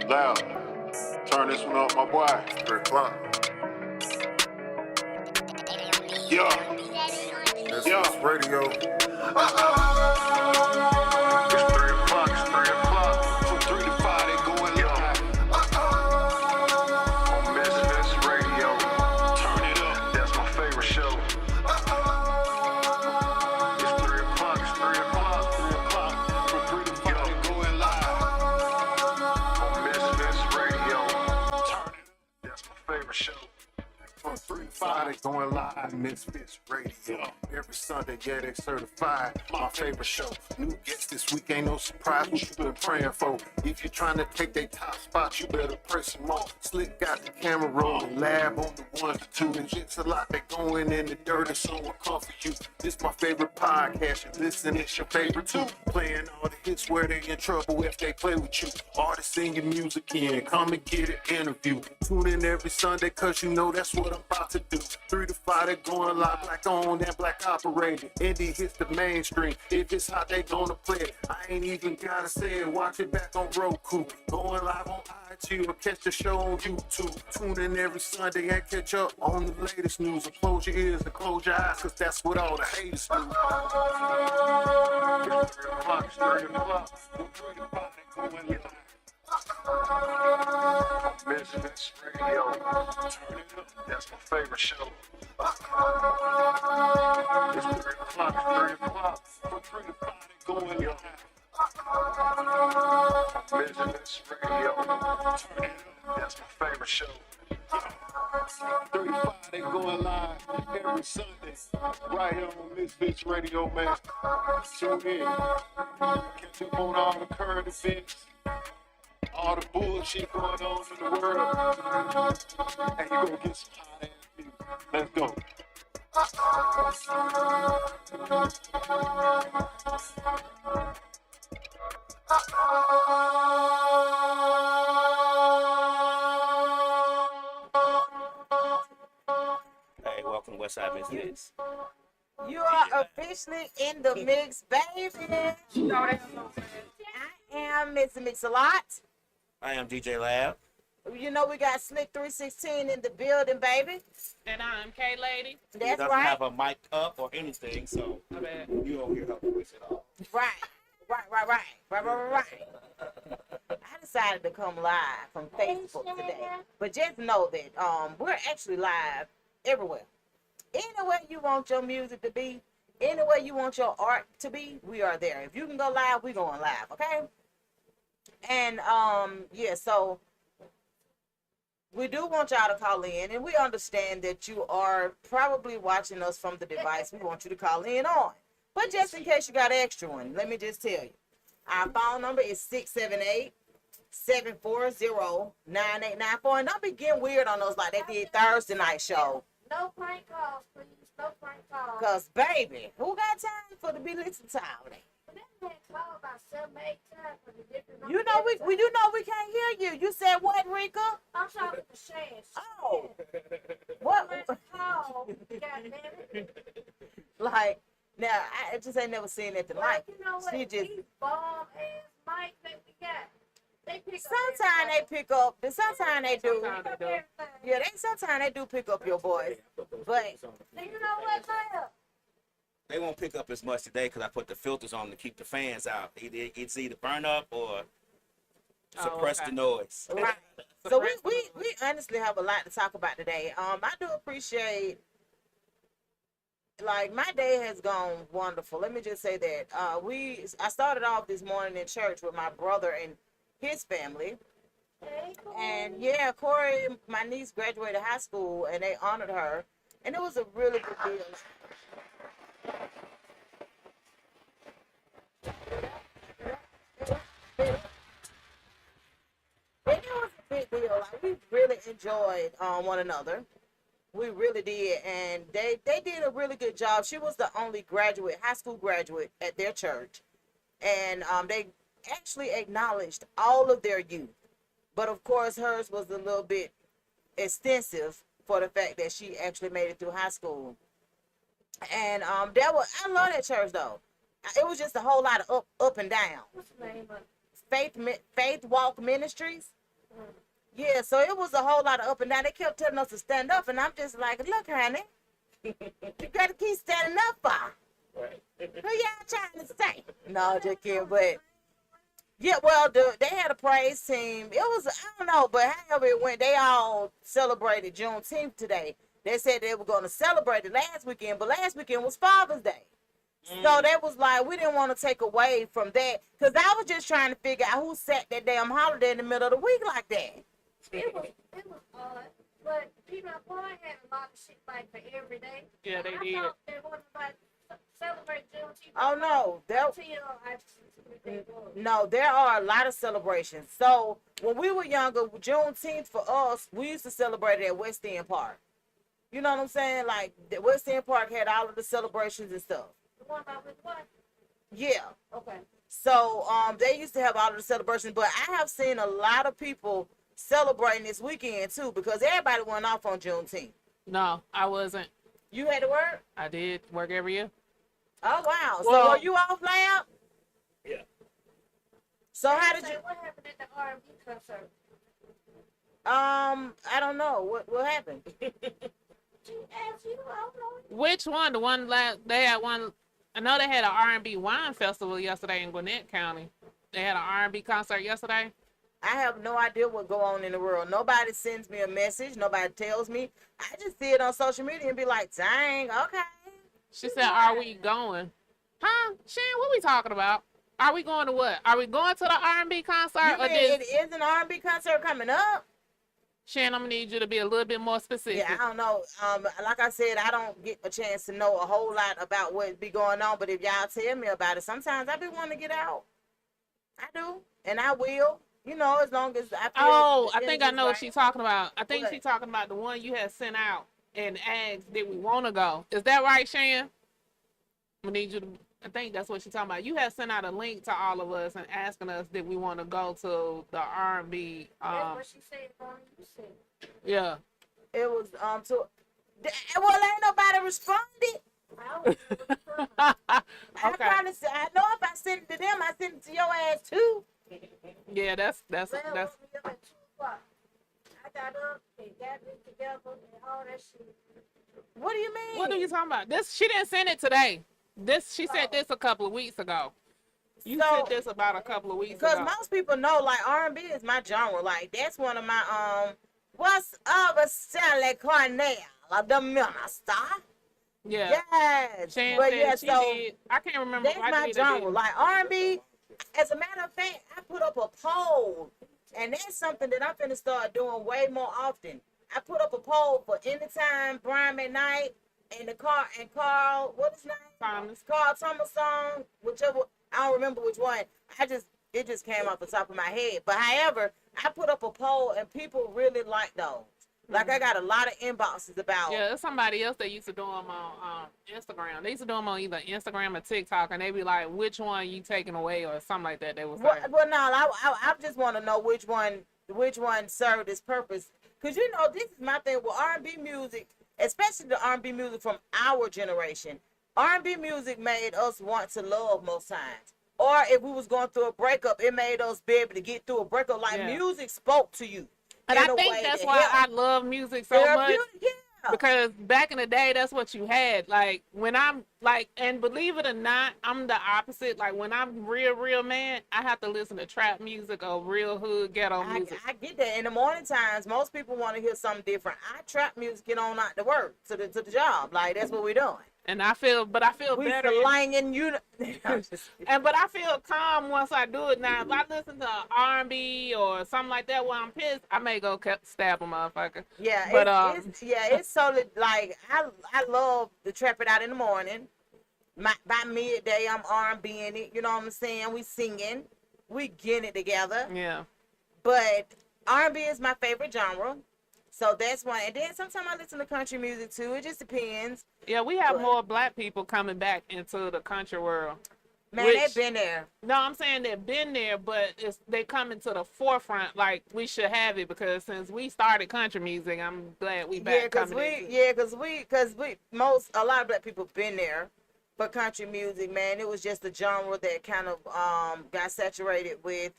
Loud. Turn this one up, my boy. 3 o'clock. Yeah. This radio. It's 3 o'clock. It's 3 o'clock. From 3 to 5, they going live. On Misfits Radio. Turn it up. That's my favorite show. It's 3 o'clock. It's 3 o'clock. 3 o'clock. From 3 to 5, they going live. On Misfits Radio. Turn it up. That's my favorite show. From 3 to 5, they going live. Misfits Radio. Every Sunday, yeah, they certified. My favorite show. New guests this week ain't no surprise. What you been praying for? If you're trying to take their top spot, you better pray some more. Slick got the camera rolling, lab on the 1 to 2. And it's a lot that going in the dirt, and so will come for you. This my favorite podcast. You listen, it's your favorite too. Playing all the hits where they in trouble if they play with you. Artists sing your music in, come and get an interview. Tune in every Sunday, cause you know that's what I'm about to do. 3 to 5, they going live, black owned and black operated. Indie hits the mainstream. If it's hot, they gonna play it. I ain't even gotta say it. Watch it back on Roku. Going live on iTunes or catch the show on YouTube. Tune in every Sunday and catch up on the latest news. Or close your ears and close your eyes, cause that's what all the haters do. It's 3 o'clock. It's 3 o'clock. From 3 to 5, they going live. Misfits Radio. Turn it up. That's my favorite show. It's 3 o'clock. It's 3 o'clock. From 3 to 5, they going live. Misfits Radio. Turn it up. That's my favorite show. 3 to 5, they going live every Sunday. Right here on Misfits Radio, man. Tune in. Catch up on all the current events. All the bullshit going on in the world. And you gonna get some hot ass music. Let's go. Hey, welcome to WestSide MisFits. You are officially in the mix, baby. You know that. I am Miss Mix-a-Lot. I am DJ Lab. You know we got Slick 316 in the building, baby. And I'm K-Lady. He That's doesn't right. have a mic up or anything, so My bad. you over here helping with it all. Right. I decided to come live from Facebook today. But just know that we're actually live everywhere. Anywhere you want your music to be, anywhere you want your art to be, we are there. If you can go live, we going live, okay? And yeah, so we do want y'all to call in, and we understand that you are probably watching us from the device we want you to call in on. But just in case you got an extra one, let me just tell you. Our phone number is 678-740-9894. And don't be getting weird on those like they did Thursday night show. No prank calls, please. No prank calls. Because, baby, who got time for to be listening to all that? But that man called about 7, 8 times for the different You know we do know we can't hear you. You said what, Rika? I'm talking to Shan. Oh. What? Call, goddamn it. Like, now, I just ain't never seen that tonight. Like, you know what? She just... These bomb-ass mics that we got, they pick Sometimes they pick up, and sometimes they do. Sometimes they do. Yeah, sometimes they do pick up your voice. But And you know what, man? They won't pick up as much today because I put the filters on to keep the fans out. It's either burn up or suppress okay. the noise. right. So we honestly have a lot to talk about today. I do appreciate, like, my day has gone wonderful. Let me just say that. I started off this morning in church with my brother and his family. Hey, cool. And yeah, Corey, my niece graduated high school and they honored her. And it was a really good deal. And it was a big deal. Like, we really enjoyed one another. We really did. And they did a really good job. She was the only high school graduate at their church. And they actually acknowledged all of their youth. But of course, hers was a little bit extensive for the fact that she actually made it through high school. And I love that church though. It was just a whole lot of up and down. What's the name of it? Faith Walk Ministries. Yeah, so it was a whole lot of up and down. They kept telling us to stand up, and I'm just like, look, honey, you gotta keep standing up for. Who y'all trying to say? No, just kidding, but yeah, well, they had a praise team. It was, I don't know, but however it went, they all celebrated Juneteenth today. They said they were going to celebrate it last weekend, but last weekend was Father's Day. So that was like, we didn't want to take away from that, because I was just trying to figure out who set that damn holiday in the middle of the week like that. It was odd, but people had a lot of shit like for every day. Yeah, they I did. thought they wanted to celebrate Juneteenth. Oh, no. Until I see what they was. No, there are a lot of celebrations. So when we were younger, Juneteenth for us, we used to celebrate it at West End Park. You know what I'm saying? Like, the West End Park had all of the celebrations and stuff. The one about with what? Yeah. Okay. So they used to have all of the celebrations, but I have seen a lot of people celebrating this weekend too, because everybody went off on Juneteenth. No, I wasn't. You had to work? I did work every year. Oh wow. Well- So were you off lab? Yeah. So how did Say, you? what happened at the R&B concert? I don't know what happened. She asked you, I don't know. Which one? The one they had one. I know they had an R&B wine festival yesterday in Gwinnett County. They had an R&B concert yesterday. I have no idea what go on in the world. Nobody sends me a message. Nobody tells me. I just see it on social media and be like, dang, okay. She said, "Are we going?" Huh? Shan, what we talking about? Are we going to what? Are we going to the R&B concert? You Or mean it is an R&B concert coming up? Shan, I'm gonna need you to be a little bit more specific. Yeah, I don't know. Like I said, I don't get a chance to know a whole lot about what be going on. But if y'all tell me about it, sometimes I be wanting to get out. I do, and I will. You know, as long as I feel. Oh, the I think I energy's know what right. she's talking about. I think What? she's talking about the one you had sent out and asked, did we want to go? Is that right, Shan? We need you to. I think that's what she's talking about. You had sent out a link to all of us and asking us did we want to go to the R&B. That's what she said, Bonnie. You said. Yeah. It was well, ain't nobody responded. I don't know. I Okay. probably said, I know if I send it to them, I send it to your ass too. Yeah, that's Well, woke me up at 2 o'clock. I got up and got it together and all that shit. What do you mean? what are you talking about? This she didn't send it today. She said this a couple of weeks ago. You So- said this about a couple of weeks Because ago. most people know, like, R&B is my genre. Like, that's one of my, what's up with Sally Cornell, the minister? Yeah. Yes. Shan But said yeah, she so did. I can't remember. that's I my did or genre. didn't. Like, R&B, as a matter of fact, I put up a poll, and that's something that I'm finna start doing way more often. I put up a poll for Anytime, Brian McKnight, and Carl, what's his name? Thomas. Carl Thomas song, whichever, I don't remember which one. It just came off the top of my head. But however, I put up a poll and people really like those. Like I got a lot of inboxes about. Yeah, there's somebody else that used to do them on Instagram. They used to do them on either Instagram or TikTok, and they be like, "Which one you taking away?" or something like that. They was Well, like, well, no, I just want to know which one served its purpose. Cause you know this is my thing with R&B music, especially the R&B music from our generation. R&B music made us want to love most times. Or if we was going through a breakup, it made us be able to get through a breakup. Like Yeah. music spoke to you. and in I a think way that's that why I helped. love music so much. Therapeutic, yeah. Because back in the day, that's what you had. Like when I'm like, and believe it or not, I'm the opposite. Like when I'm real mad, I have to listen to trap music or real hood ghetto music. I get that. In the morning times, most people want to hear something different. I trap music, get on out to work, to the job. Like that's what we're doing. And I feel We better. slanging you. But I feel calm once I do it. Now, if I listen to R&B or something like that while I'm pissed, I may go stab a motherfucker. Yeah, But, it's so like I love to trap it out in the morning. By midday, I'm R&B in it. You know what I'm saying? We singing, we getting it together. Yeah. But R&B is my favorite genre, so that's one. And then sometimes I listen to country music too. It just depends. Yeah, we have But- more black people coming back into the country world. Man, Which- they've been there. No, I'm saying they've been there, but they coming to the forefront like we should have it because since we started country music, I'm glad we back coming Because a lot of black people been there for country music, man. It was just a genre that kind of got saturated with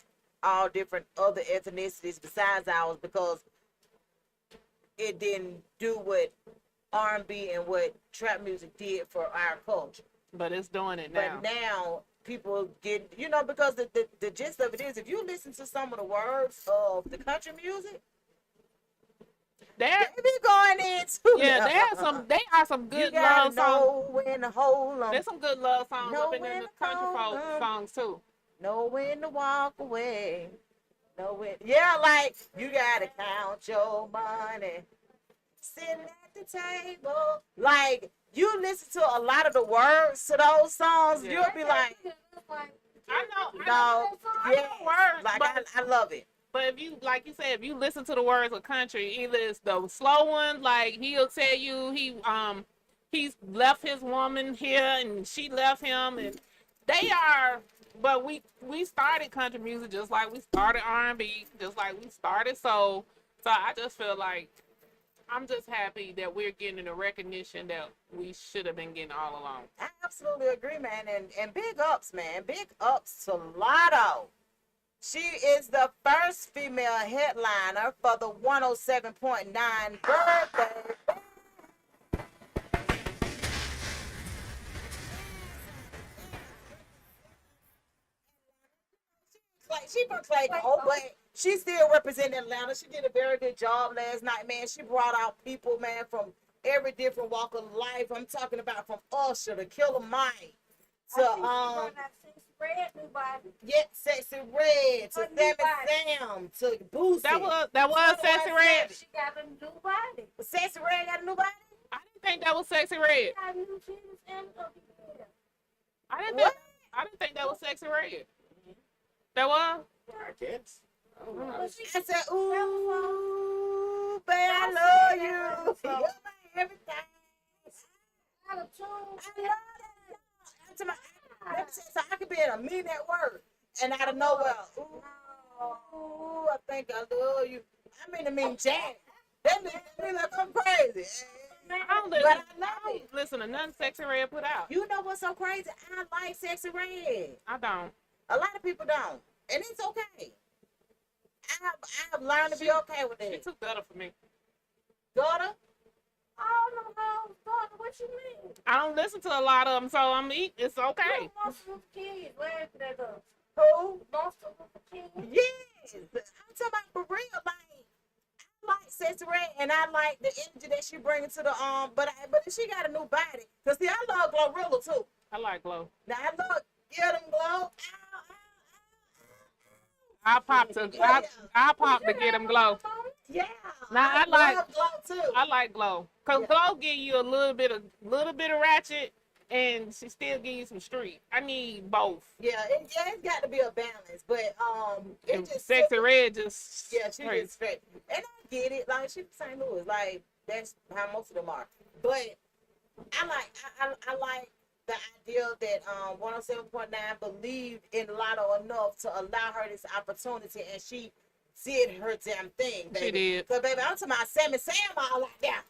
all different other ethnicities besides ours because it didn't do what R&B and what trap music did for our culture. But it's doing it now. But now people get, you know, because the gist of it is, if you listen to some of the words of the country music, they be going in too. Yeah, they are some good love songs. Know when to hold 'em. There's some good love songs Know up in when the to country hold folk 'em. songs too. Know when to walk away. Know when. Yeah, like you gotta count your money. Sitting at the table. Like you listen to a lot of the words to those songs, you'll be like, I know yeah, words, like but, I love it. but if you, like you said, if you listen to the words of country, either it's the slow ones, like he'll tell you he's left his woman here and she left him, and they are. But we started country music just like we started R&B, just like we started soul. So I just feel like I'm just happy that we're getting the recognition that we should have been getting all along. I absolutely agree, man. And big ups, man. Big ups to Lotto. She is the first female headliner for the 107.9 birthday. Like she from Clayton, but she still representing Atlanta. She did a very good job last night, man. She brought out people, man, from every different walk of life. I'm talking about from Usher to Killer Mike to Sexy Red to Sammy Sam to Boosie. That was Sexy Red. She got a new body. Sexy Red got a new body? I didn't think that was Sexy Red. She got new titties and a beard. I didn't think that was Sexy Red. That was? I guess. I don't know. I said, ooh, babe, I love you. You're my everything. Got a tune. I love that. Let me say, so I could be in a meeting at work and out of nowhere, ooh, I think I love you. I'm in a meeting jam. That means like I'm crazy. I don't But I love it. listen to nothing Sexy Red put out. You know what's so crazy? I like Sexy Red. I don't. A lot of people don't. And it's okay. I've learned to be okay with She it. took better for me. Daughter? I don't know how it's done. What you mean? I don't listen to a lot of them, so it's okay. Most of the kids, where is that up? Who? Most of the kids. Yes. I'm talking about for real. Like, I like Sexy Red and I like the energy that she brings to the but she got a new body. Cause see, I love Glorilla too. I like Glow. Now I love Get 'em Glow. I pop to get them Glow. Yeah. Now, I like- love Glow too. I like Glow, cause Glow give you a little bit of ratchet, and she still give you some street. I need both. Yeah, it's got to be a balance, but it And just Sexy Red just yeah, she straight. gets straight, and I get it. Like she from St. Louis, like that's how most of them are. But I like the idea that 107.9 believed in Lotto enough to allow her this opportunity, and she did her damn thing, baby. She did. Cause baby, I'm talking about Sammy Sam all like that.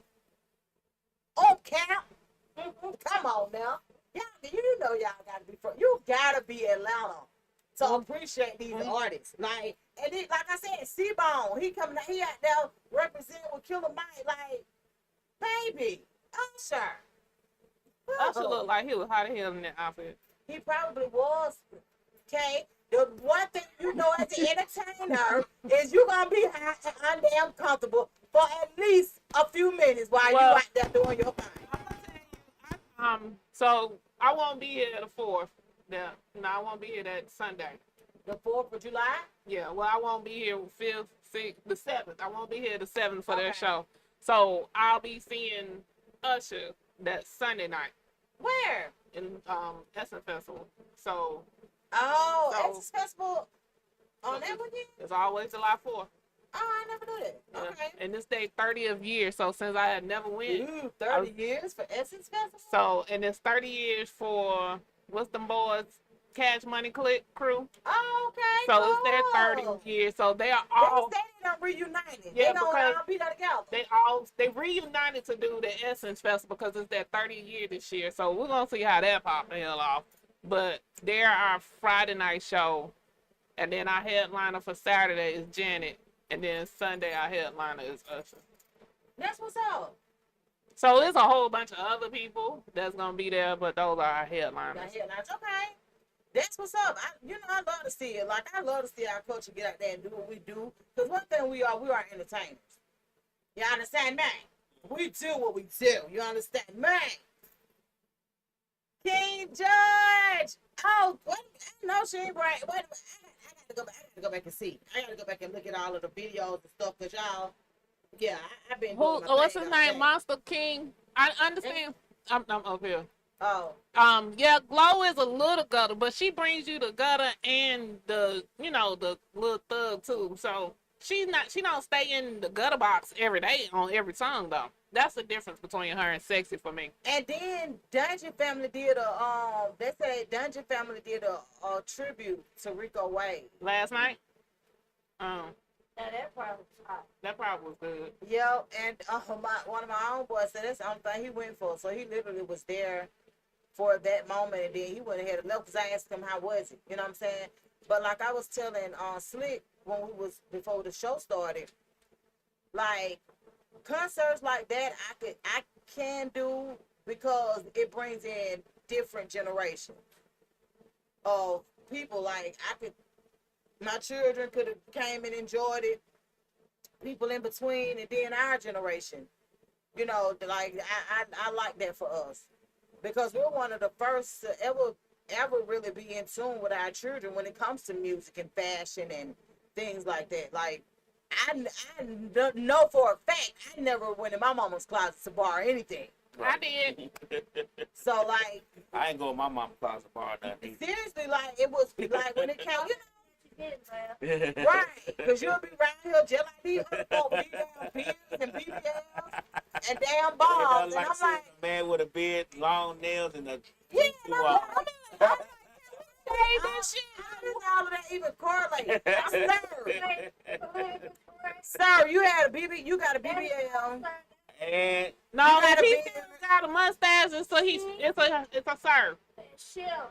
Oh, Cap. Come on now. Y'all, you know y'all gotta be you gotta be Atlanta to appreciate these artists. Like, and it, like I said, C-Bone, he out there representing with Killer Mike. Like, baby, Usher. Usher looked like he was hot as hell in that outfit. He probably was. Okay. The one thing you know as an entertainer is you're gonna be hot and undamn comfortable for at least a few minutes while you out there doing your thing. So I won't be here the 4th. I won't be here that Sunday. The 4th of July? Yeah, well, I won't be here 5th, 6th, the 7th. I won't be here the 7th for their Okay. show. So I'll be seeing Usher that Sunday night Where? in Essence Festival. So Essence Festival on that weekend? it's always July 4th. Oh, I never knew that. Yeah. Okay. And this day 30th year, so since I had never went. Ooh, 30 years for Essence Festival? So, and it's 30 years for, what's them boys, Cash Money Crew. Oh, okay. So it's their cool. 30th year. So they are They all, say they done reunited. Yeah, they don't because all be there together. they reunited to do the Essence Festival because it's their 30th year this year. So we're going to see how that pop the hell off. But they're our Friday night show And then our headliner for Saturday is Janet. And then Sunday, our headliner is Usher. That's what's up. So there's a whole bunch of other people that's going to be there, but those are our headliners. Okay. That's what's up. I love to see it. Like, I love to see our culture get out there and do what we do. Because one thing we are entertainers. You understand, man? We do what we do. You understand, man? King George. Oh, what? No, she ain't right. Wait, I gotta go back and see. I gotta go back and look at all of the videos and stuff. Because y'all, yeah, I've been doing my What's thing his all name? day. Monster King. I understand. I'm up here. Oh. Yeah, Glow is a little gutter, but she brings you the gutter and the little thug too. So she don't stay in the gutter box every day on every song though. That's the difference between her and Sexy for me. And then Dungeon Family did they say Dungeon Family did a tribute to Rico Wade. Last night? Now that probably was hot. That probably was good. Yeah, and one of my own boys said that's the only thing he went for. So he literally was there for that moment, and then he went ahead and left because I asked him how was it. You know what I'm saying? But like I was telling Slick before the show started, like concerts like that I can do because it brings in different generations of people. Like my children could have came and enjoyed it, people in between, and then our generation. You know, like I like that for us. Because we're one of the first to ever really be in tune with our children when it comes to music and fashion and things like that. Like, I know for a fact I never went in my mama's closet to borrow anything. I did. So, like... I ain't go in my mama's closet to borrow nothing. Seriously, like, it was like when it came, She didn't laugh. right, because you'll be around here just like these other folks, these damn beards and BBLs and damn balls, and I'm like, a man with a beard, long nails, and a yeah, wow. I'm like, hey, that shit, how does all of that even correlate? Sir, you got a BBL. And No, You gotta he be- still got a mustache, and so it's a sir.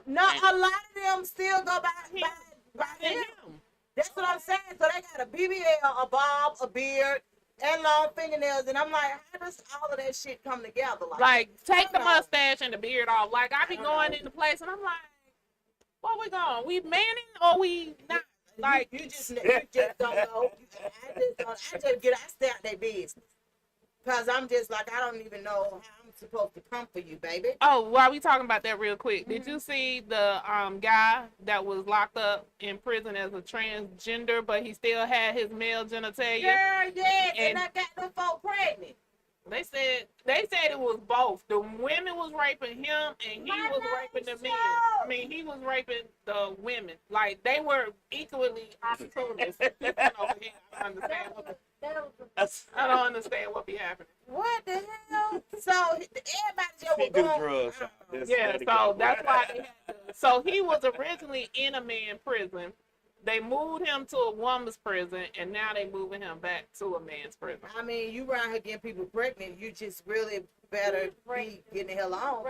No, a lot of them still go by him. That's what I'm saying. So they got a BBL, a bob, a beard, and long fingernails, and I'm like, how does all of that shit come together? Like, take the I don't know. mustache and the beard off. Like, I be don't going know. into place, and I'm like, where we going? We manning or we not? Like, you just don't know. I stay out their business. Cause I'm just like, I don't even know how I'm supposed to come for you, baby. oh, while we talking about that real quick, did you see the guy that was locked up in prison as a transgender, but he still had his male genitalia? Girl, yes, and And- I got them folk pregnant. They said it was both. The women was raping him, and he was raping the men. I mean, he was raping the women. Like, they were equally opportunists. over here. I don't understand I don't understand what be happening. What the hell? So everybody just was he do going. drugs. Yeah, so that's why they had to. So he was originally in a man prison. They moved him to a woman's prison, and now they moving him back to a man's prison. I mean, you around here getting people pregnant, you just really better be getting the hell on.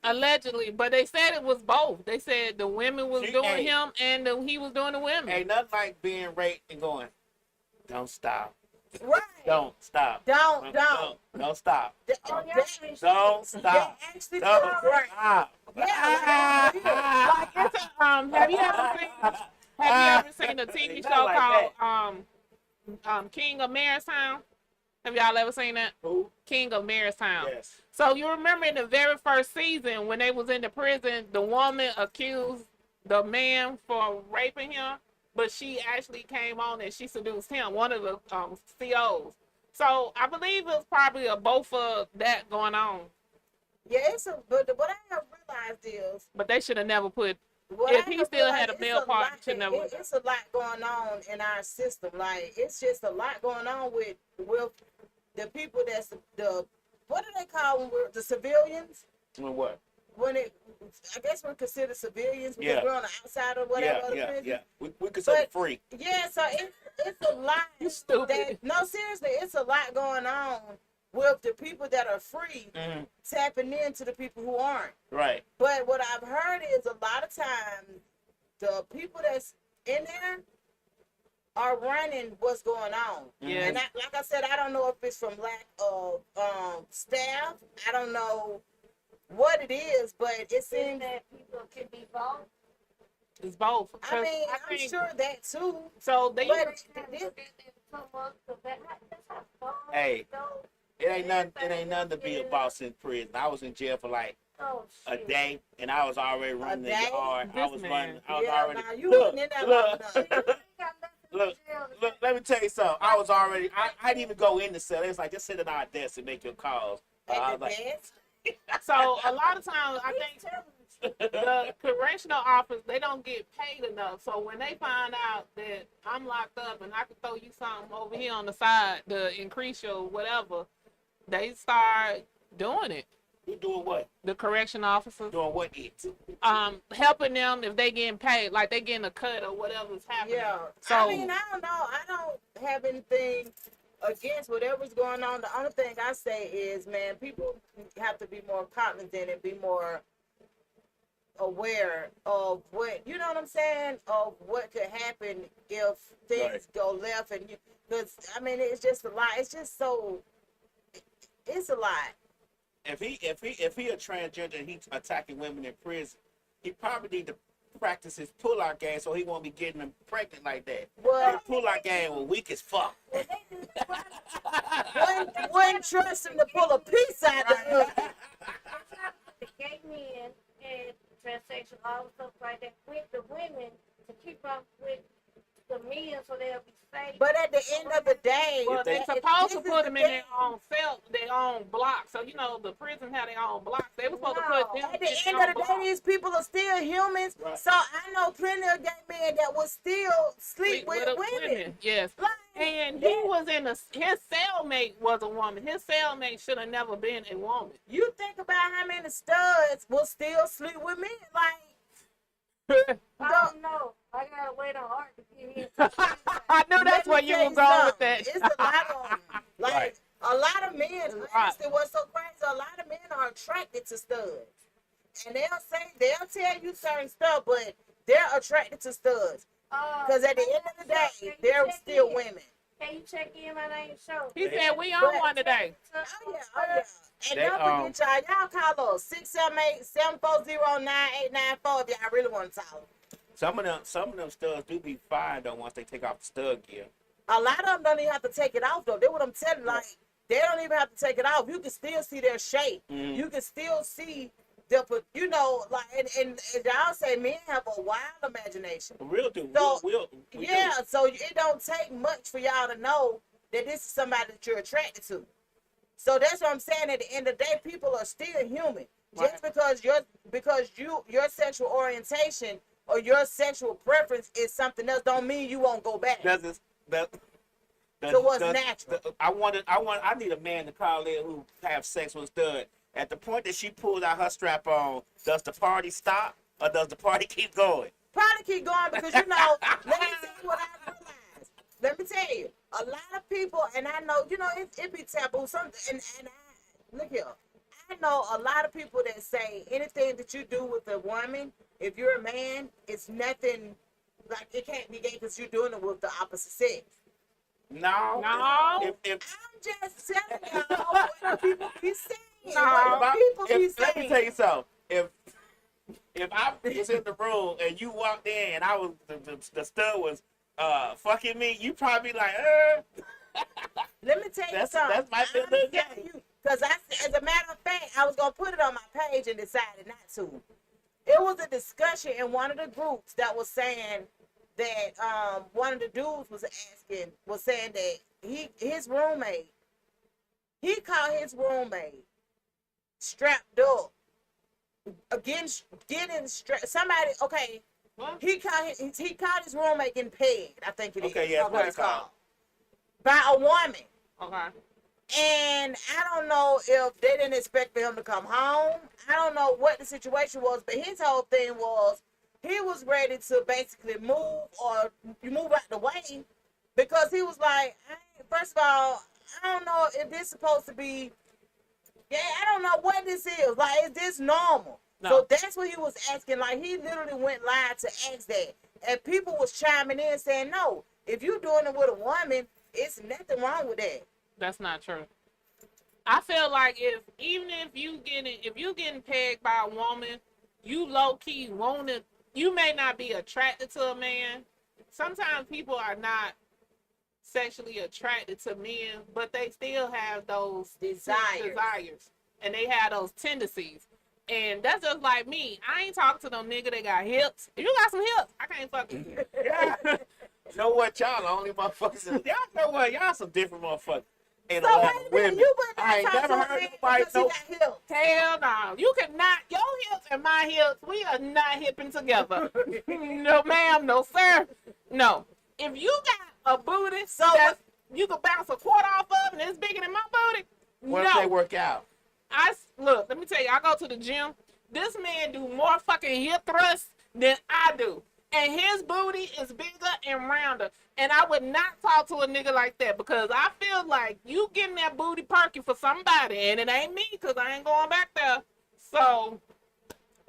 Allegedly, but they said it was both. They said the women was See, doing hey. him, and he was doing the women. Ain't nothing like being raped and going, don't stop. Right. Don't stop. Don't. Don't stop. That- Oh, that- y'all Don't that stop. actually Don't right. stop. Yeah, Like it's a, have you ever seen a TV Not show like called King of Marystown? Have y'all ever seen that? Who? King of Marystown. Yes. So you remember in the very first season when they was in the prison, the woman accused the man for raping him, but she actually came on and she seduced him, one of the COs. So I believe it was probably a both of that going on, Yeah, but what I have realized is, but they should have never put. what If I he have still realized, had a it's male part, lot he should that- never. it's a lot going on in our system. Like, it's just a lot going on with the people that's the what do they call when we're the civilians? Doing what? I guess we're considered civilians because Yeah. we're on the outside or whatever. of the Yeah. prison. We consider But- free. Yeah, so it's a lot. You stupid. No, seriously, it's a lot going on with the people that are free Mhm. tapping into the people who aren't. Right. But what I've heard is a lot of times the people that's in there are running what's going on. Yeah. And like I said, I don't know if it's from lack of staff. I don't know what it is, but it Is seems. that people can be both? It's both. I 'Cause mean, I'm think- sure that too. So they But Hey, it ain't nothing to be a boss in prison. I was in jail for like a day, and I was already running the day? yard. I This was man. running. I was Yeah, already. nah, you wasn't in there long Look, look. Let me tell you something. I was already. I didn't even go in the cell. It's like just sit at our desk and make your calls. I At was the like, desk. So a lot of times, I think the correctional office, they don't get paid enough. So when they find out that I'm locked up and I can throw you something over here on the side to increase your whatever, they start doing it. you doing what? The correction officers, Doing what? It. helping them if they getting paid, like they getting a cut or whatever's happening. Yeah. So I mean, I don't know. I don't have anything against whatever's going on. The only thing I say is, man, people have to be more cognizant and be more aware of what, you know what I'm saying, of what could happen if things Right. go left. And because I mean, it's just a lot. It's just so. It's a lot. If he a transgender and he's attacking women in prison, he probably need to practice his pull-out game so he won't be getting them pregnant like that. Well, His pull-out game was weak as fuck. wouldn't trust him to pull a piece out of the The gay men and transsexual, all the stuff like that, with the women to keep up with the men so they'll be safe. But at the end of the day, well, they if supposed to this is put the them in thing, their own cell, their own block. So you know the prison have their own blocks. They were supposed to put them At the in end their of the own day, block. these people are still humans. Right. So I know plenty of gay men that will still sleep with the women. Yes. Like, And he was in his cellmate was a woman. His cellmate should have never been a woman. you think about how many studs will still sleep with men. Like, I don't know. I gotta wait on Art to get here. I knew that's let me where you tell were going with something. that. It's a lot of them. Like, Right. a lot of men, Right. honestly, what's so crazy, a lot of men are attracted to studs. And they'll tell you certain stuff, but they're attracted to studs. Because at the end of the day, they're still women. Can you check in? My name's Show. He said we on one today. Oh, yeah, oh, yeah. And They, don't forget, y'all call us 678-740-9894 if y'all really want to talk. Some of them studs do be fine though once they take off the stud gear. A lot of them don't even have to take it off, though. That's what I'm telling you. Like, they don't even have to take it off. You can still see their shape. Mhm. You can still see the, you know, like, and y'all say men have a wild imagination. Real do. So, we Yeah, do. so it don't take much for y'all to know that this is somebody that you're attracted to. So that's what I'm saying. At the end of the day, people are still human. Just because your sexual orientation or your sexual preference is something else, don't mean you won't go back. So what's natural? I need a man to call in who have sex with a stud. At the point that she pulls out her strap on, does the party stop or does the party keep going? Probably keep going because, you know, let me tell you what I realized. Let me tell you, a lot of people, and I know, you know, it be taboo. Something, and look here, I know a lot of people that say anything that you do with a woman, if you're a man, it's nothing, like, it can't be gay because you're doing it with the opposite sex. No. No. If I'm just telling y'all what people be saying. No. What people be let me saying. tell you something. If I was in the room and you walked in and I was the stud was fucking me, you probably like, Let me tell you something. That's my I'm little telling game. you, because as a matter of fact, I was going to put it on my page and decided not to. It was a discussion in one of the groups that was saying that one of the dudes was saying that his roommate, he caught his roommate strapped up against getting strapped. Somebody, okay, What? he caught his roommate getting pegged. I think it is. Okay, yeah, That's what it's called. By a woman. Okay. And I don't know if they didn't expect for him to come home. I don't know what the situation was, but his whole thing was he was ready to basically move or move out the way because he was like, first of all, I don't know if this is supposed to be, I don't know what this is. Like, is this normal? No. So that's what he was asking. Like, he literally went live to ask that. And people was chiming in saying, no, if you're doing it with a woman, it's nothing wrong with that. That's not true. I feel like if you getting pegged by a woman, you low key want it. You may not be attracted to a man. Sometimes people are not sexually attracted to men, but they still have those desires, and they have those tendencies. And that's just like me. I ain't talking to no nigga that got hips. If you got some hips, I can't fuck with you. You know what? Y'all the only motherfuckers. Y'all know what? Y'all some different motherfuckers. Ain't So a lot wait of a minute, women. you would I ain't not talk never to a heard man nobody because he know. got hips. Hell no. You cannot. Your hips and my hips, we are not hipping together. No, ma'am. No, sir. No. If you got a booty that you can bounce a quart off of and it's bigger than my booty, What no. if they work out? Look, let me tell you, I go to the gym. This man do more fucking hip thrusts than I do. And his booty is bigger and rounder. And I would not talk to a nigga like that because I feel like you getting that booty perky for somebody. And it ain't me because I ain't going back there. So,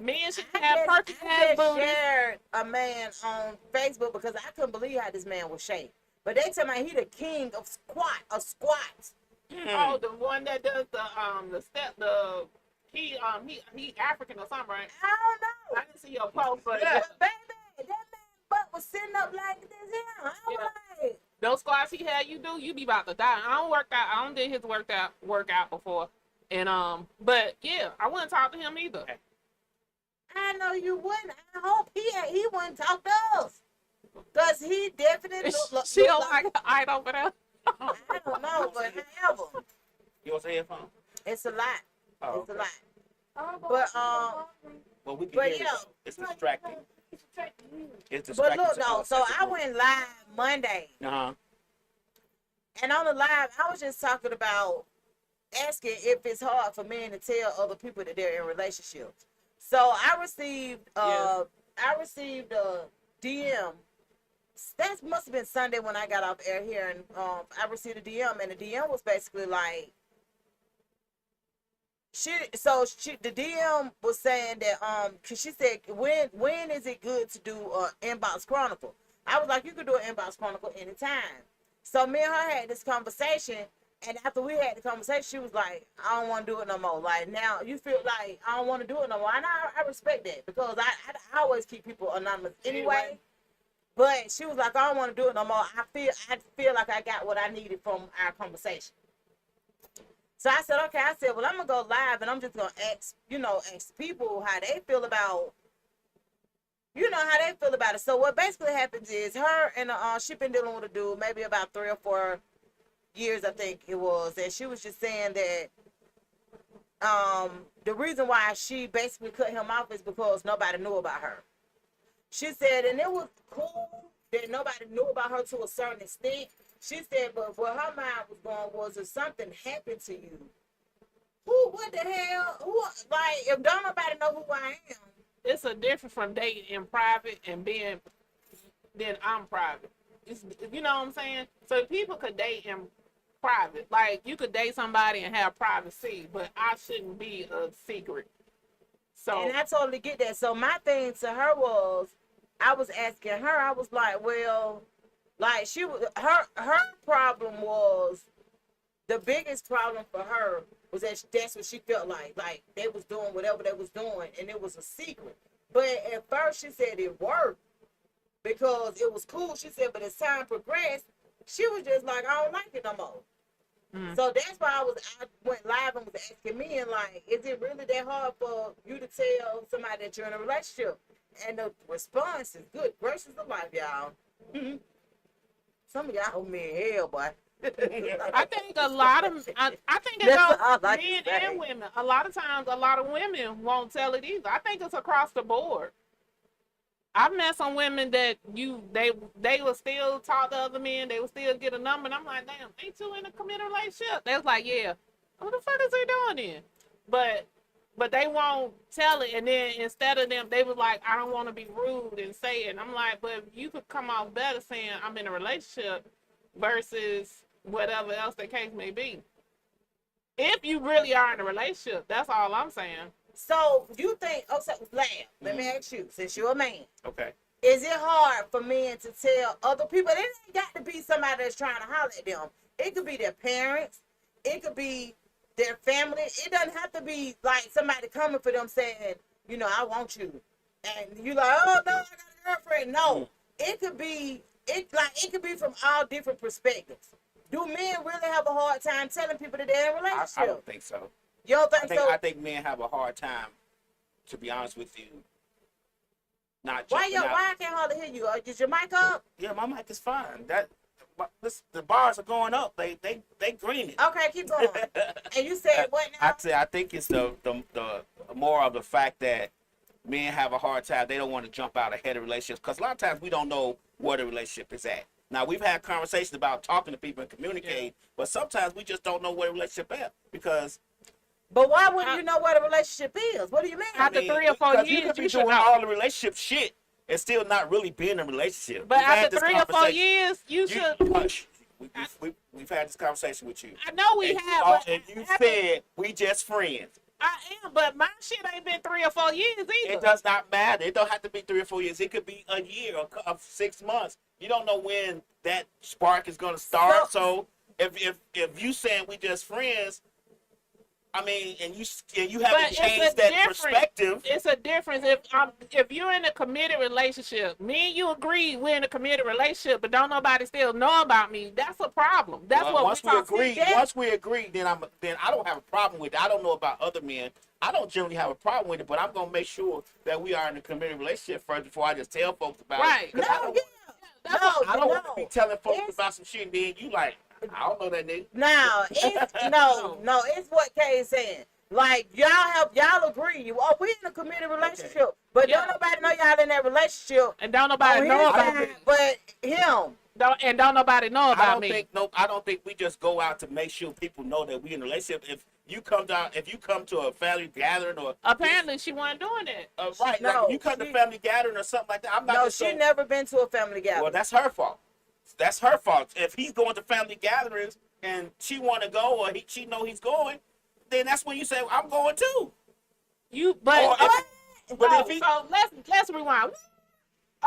men should have perky ass booty. I shared a man on Facebook because I couldn't believe how this man was shaped. But they tell me he the king of squats. Oh, the one that does he African or something, right? I don't know. I didn't see your post, but But baby, that man butt was sitting up like this here. I was like, those squats he had you do, you be about to die. I don't did his workout before. And but yeah, I wouldn't talk to him either. I know you wouldn't. I hope he wouldn't talk to us. Cause he definitely look She don't like the eye over there. I don't know, but however, You want some headphones? it's a lot. Oh, It's a okay. lot. But Well, we can but hear yeah. it. It's distracting. It's But distracting. look though, so I went live Monday, Uh-huh. and on the live, I was just talking about asking if it's hard for men to tell other people that they're in relationships. So I received a DM. That must have been Sunday when I got off air here, and I received a DM, and the DM was basically like, the DM was saying that cause she said when is it good to do inbox chronicle? I was like, you could do an inbox chronicle anytime. So me and her had this conversation, and after we had the conversation, she was like, I don't want to do it no more. Like, now you feel like I don't want to do it no more, and I respect that because I always keep people anonymous anyway. But she was like, I don't want to do it no more. I feel like I got what I needed from our conversation. So I said, okay. I said, well, I'm gonna go live and I'm just gonna ask people how they feel about, it. So what basically happens is her and she been dealing with a dude maybe about 3 or 4 years, I think it was, and she was just saying that the reason why she basically cut him off is because nobody knew about her. She said, and it was cool that nobody knew about her to a certain extent. She said, but where her mind was going was if something happened to you, what the hell? If don't nobody know who I am. It's a difference from dating in private and then I'm private. You know what I'm saying? So people could date in private. Like, you could date somebody and have privacy, but I shouldn't be a secret. So, And I totally get that. So my thing to her was, I was asking her, I was like, well, like her problem was, the biggest problem for her was that that's what she felt like they was doing whatever they was doing and it was a secret. But at first she said it worked because it was cool. She said, but as time progressed, she was just like, I don't like it no more. So that's why I went live and was asking men, like, is it really that hard for you to tell somebody that you're in a relationship? And the response is, good gracious of life, y'all. Some of y'all hold me in hell, boy. I think a lot of, I think it That's goes all I can men say. and women. A lot of times, a lot of women won't tell it either. I think it's across the board. I've met some women that they will still talk to other men. They will still get a number. And I'm like, damn, ain't you in a committed relationship? They was like, yeah. What the fuck is he doing then? But they won't tell it. And then instead of them, they was like, I don't want to be rude and say it. And I'm like, but you could come off better saying I'm in a relationship versus whatever else the case may be. If you really are in a relationship, that's all I'm saying. So you think? Oh, so Lab, let me ask you, since you're a man, Okay. is it hard for men to tell other people? It ain't got to be somebody that's trying to holler at them. It could be their parents. It could be their family. It doesn't have to be like somebody coming for them saying, you know, I want you, and you like, oh no, I got a girlfriend. No, it could be it could be from all different perspectives. Do men really have a hard time telling people that they're in a relationship? I don't think so. You don't think so? I think men have a hard time, to be honest with you. Not Why jumping out. I can't hardly hear you? Is your mic up? Yeah, my mic is fine. The bars are going up. They greening. Okay, keep going. And you said what now? I think it's the more of the fact that men have a hard time. They don't want to jump out ahead of relationships because a lot of times we don't know where the relationship is at. Now we've had conversations about talking to people and communicating, but sometimes we just don't know where the relationship is because. But why wouldn't you know what a relationship is? What do you mean? After 3 or 4 because years, you could be you should doing know. all the relationship shit and still not really be in a relationship. But We've had after this 3 or 4 conversation. years, you should. Hush. We've had this conversation with you. I know we have. And you after- said we just friends. I am, but my shit ain't been 3 or 4 years either. It does not matter. It don't have to be 3 or 4 years. It could be a year or 6 months. You don't know when that spark is going to start. So if you saying we just friends, I mean, and you haven't But changed that perspective. It's a difference if you're in a committed relationship. Me and you agree we're in a committed relationship, but don't nobody still know about me. That's a problem. That's Well, what once we we talk. agree, once we agree, then I don't have a problem with it. I don't know about other men. I don't generally have a problem with it, but I'm gonna make sure that we are in a committed relationship first before I just tell folks about Right. it. 'Cause I don't want to be telling folks about some shit and then you like, I don't know that nigga. Now, it's no, it's what Kay is saying. Like y'all agree. Oh, we in a committed relationship, but don't nobody know y'all in that relationship. And don't nobody know about me. But him. Don't nobody know about me. I don't think we just go out to make sure people know that we in a relationship. If you come to a family gathering or Apparently she wasn't doing it. right, No, like if you come to family gathering or something like that, I'm not. No, just she saying- never been to a family gathering. Well, that's her fault. That's her fault. If he's going to family gatherings and she want to go or she know he's going, then that's when you say I'm going too. But if he- so let's rewind.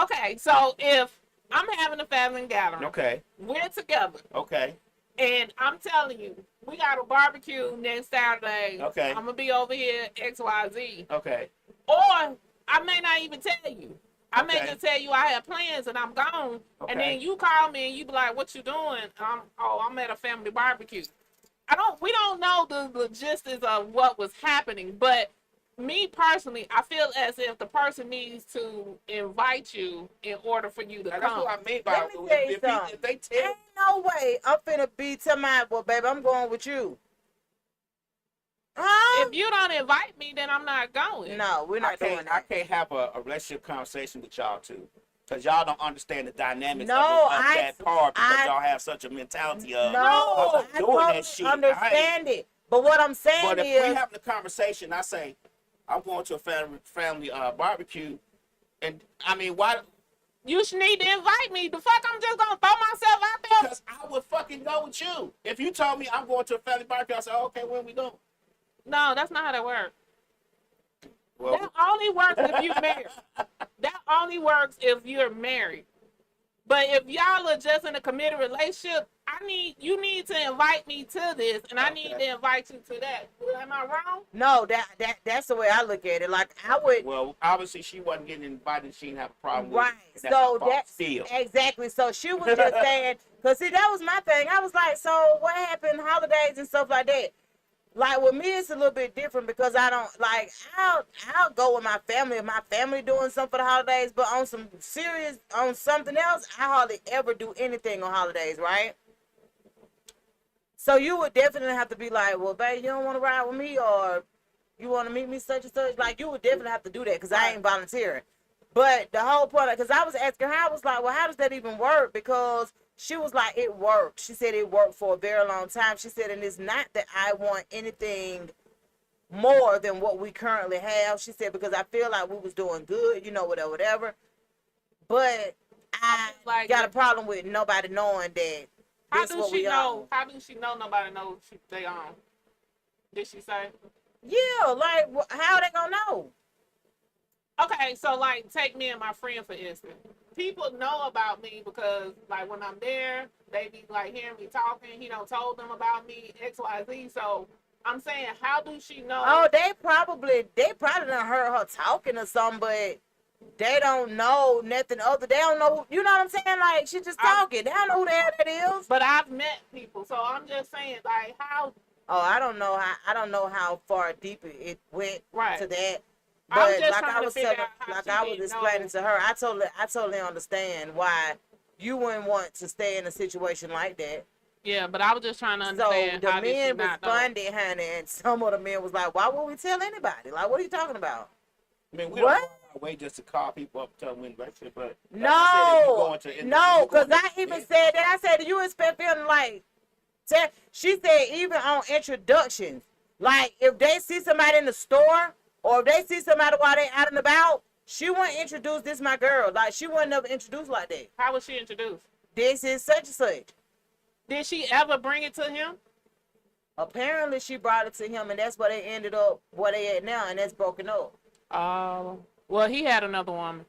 Okay, so if I'm having a family gathering, Okay. we're together, Okay. and I'm telling you, we got a barbecue next Saturday. Okay. I'm gonna be over here XYZ, Okay. or I may not even tell you. I may Okay. just tell you I have plans and I'm gone, Okay. and then you call me and you be like, "What you doing?" I'm at a family barbecue. We don't know the logistics of what was happening, but me personally, I feel as if the person needs to invite you in order for you to That's come. what I mean by Let me tell you something. if they tell Ain't no way I'm finna be to my well, baby, I'm going with you. Huh? If you don't invite me, then I'm not going. No, we're not doing I that. can't have a relationship conversation with y'all too. Because y'all don't understand the dynamics No, of that part because y'all have such a mentality of No, I doing totally that shit. understand it. But what I'm saying But if is, we having a conversation, I say, I'm going to a family barbecue, and I mean, why? You should need to invite me. The fuck, I'm just gonna throw myself out there. Because I would fucking go with you. If you told me I'm going to a family barbecue, I say, okay, when we going? No, that's not how that works. Well, That only works if you're married. That only works if you're married. But if y'all are just in a committed relationship, you need to invite me to this, and I need to invite you to that. Am I wrong? no, that's the way I look at it. Like I would, well, obviously she wasn't getting invited. She didn't have a problem with right? it. That's So her fault that's still. exactly. So she was just saying, cause see, that was my thing. I was like, so what happened? Holidays and stuff like that. Like with me, it's a little bit different because I don't like. I'll go with my family if my family doing something for the holidays. But on some serious, on something else, I hardly ever do anything on holidays, right? So you would definitely have to be like, well, babe, you don't want to ride with me, or you want to meet me such and such. Like you would definitely have to do that because I ain't volunteering. But the whole point, because I was asking her, I was like, well, how does that even work? Because she was like, it worked. She said it worked for a very long time. She said, and it's not that I want anything more than what we currently have. She said, because I feel like we was doing good, whatever. But I got a problem with nobody knowing that. How do she know? How do she know nobody knows they on? Did she say? Yeah, like how they gonna know? Okay, so like take me and my friend for instance. People know about me because like when I'm there, they be like hearing me talking. He don't told them about me X Y Z. So I'm saying, how do she know? Oh, they probably done heard her talking or something, but they don't know nothing other. They don't know. You know what I'm saying? Like she just talking. They don't know who the hell that is. But I've met people, so I'm just saying like how. Oh, I don't know how far deep it went Right. to that. I'm But just like trying I to was figure telling, out how like she I was didn't explaining know. to her, I totally understand why you wouldn't want to stay in a situation like that. Yeah, but I was just trying to understand So the how did she men not know? responded, honey, and some of the men was like, "Why would we tell anybody? Like, what are you talking about?" I mean, we What? don't go out our way just to call people up and tell them we relationship, but like No, I said, if you go into no, because I into- even said that. I said, "Do you expect them like?" She said even on introductions, like if they see somebody in the store or if they see somebody while they out and about, she wouldn't introduce this my girl. Like she wouldn't never introduce like that. How was she introduced? This is such and such. Did she ever bring it to him? Apparently she brought it to him, and that's where they ended up where they at now, and that's broken up. Well, he had another woman.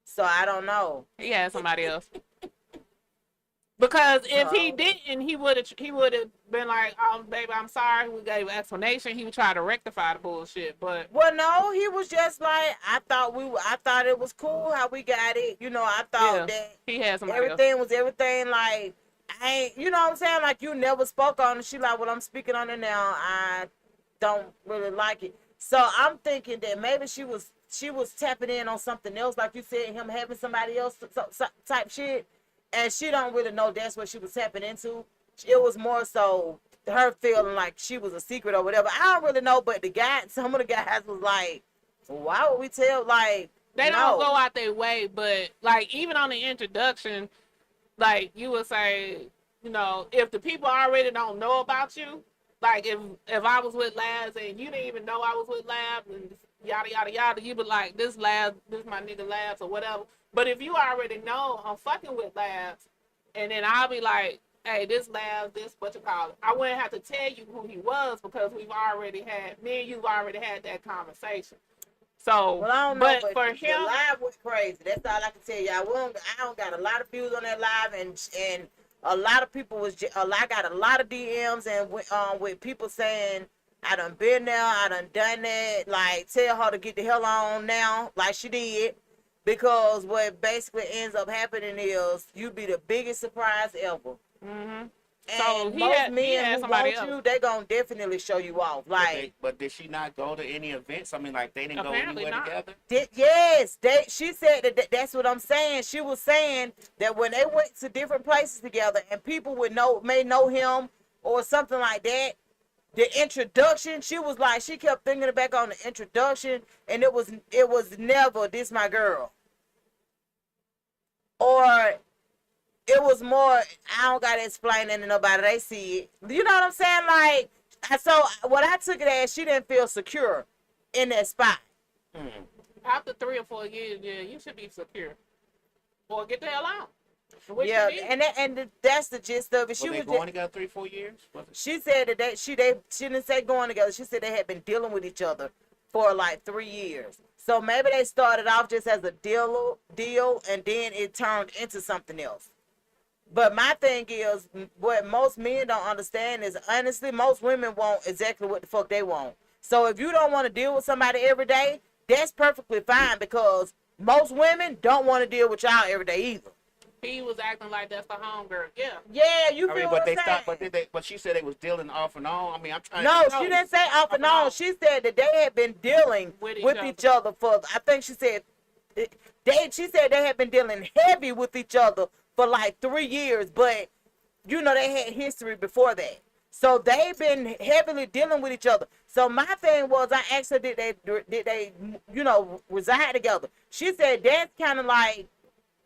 So I don't know. He had somebody else. Because if he Oh. didn't, he would have been like, baby, I'm sorry. We gave an explanation. He would try to rectify the bullshit, but Well, no, he was just like I thought it was cool how we got it. You know, I thought that he had somebody else. everything was everything. Like I ain't, you know what I'm saying? Like you never spoke on it. She like, well, I'm speaking on it now. I don't really like it. So I'm thinking that maybe she was tapping in on something else, like you said, him having somebody else type shit, and she don't really know that's what she was tapping into. It was more so her feeling like she was a secret or whatever. I don't really know, but some of the guys was like, why would we tell? Like They don't go out their way, but like even on the introduction, like you would say, you know, if the people already don't know about you, like if I was with Labs and you didn't even know I was with Labs and yada yada yada, you be like, this Labs, this my nigga Labs or whatever. But if you already know I'm fucking with Labs, and then I'll be like, hey, this Labs, this what you call it. I wouldn't have to tell you who he was because me and you've already had that conversation. So, Well, I don't know, but for the him, live went crazy. That's all I can tell you. I don't got a lot of views on that live, and a lot of people I got a lot of DMs and with people saying I done been there, I done that. Like tell her to get the hell on now, like she did, because what basically ends up happening is you be the biggest surprise ever. mm-hmm. And So most he men had who somebody want else. you, they gonna definitely show you off. Like. But did she not go to any events? I mean, like they didn't Apparently go anywhere not. together. Yes, she said that's what I'm saying. She was saying that when they went to different places together and people may know him or something like that, the introduction, she was like, she kept thinking back on the introduction, and it was never this my girl. Or it was more, I don't gotta explain it to nobody, they see it. You know what I'm saying? Like, so what I took it as, she didn't feel secure in that spot. After 3 or 4 years, yeah, you should be secure. Or get the hell out. Which Yeah, you did. and that's the gist of it. Were they going together 3-4 years? Was it? She said that she didn't say going together. She said they had been dealing with each other for like 3 years. So maybe they started off just as a deal, and then it turned into something else. But my thing is, what most men don't understand is, honestly, most women want exactly what the fuck they want. So if you don't want to deal with somebody every day, that's perfectly fine, because most women don't want to deal with y'all every day either. He was acting like that's the homegirl. Yeah. Yeah, you I feel mean, what but I'm they saying? stopped. But she said they was dealing off and on. I mean, I'm trying. No, to she didn't say off and on. She said that they had been dealing with each other for, I think she said, she said they had been dealing heavy with each other for like 3 years, but you know they had history before that. So they've been heavily dealing with each other. So my thing was, I asked her, did they reside together? She said that's kind of like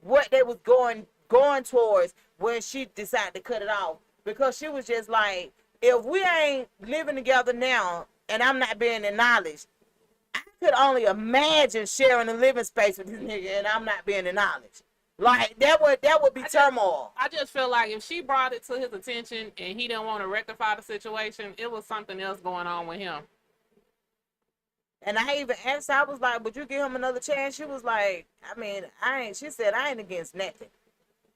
what they was going towards when she decided to cut it off, because she was just like, if we ain't living together now and I'm not being acknowledged, I could only imagine sharing a living space with this nigga and I'm not being acknowledged. Like that would be turmoil. I just feel like if she brought it to his attention and he didn't want to rectify the situation, it was something else going on with him. And I even asked her, I was like, would you give him another chance? She was like, I mean, she said, I ain't against nothing.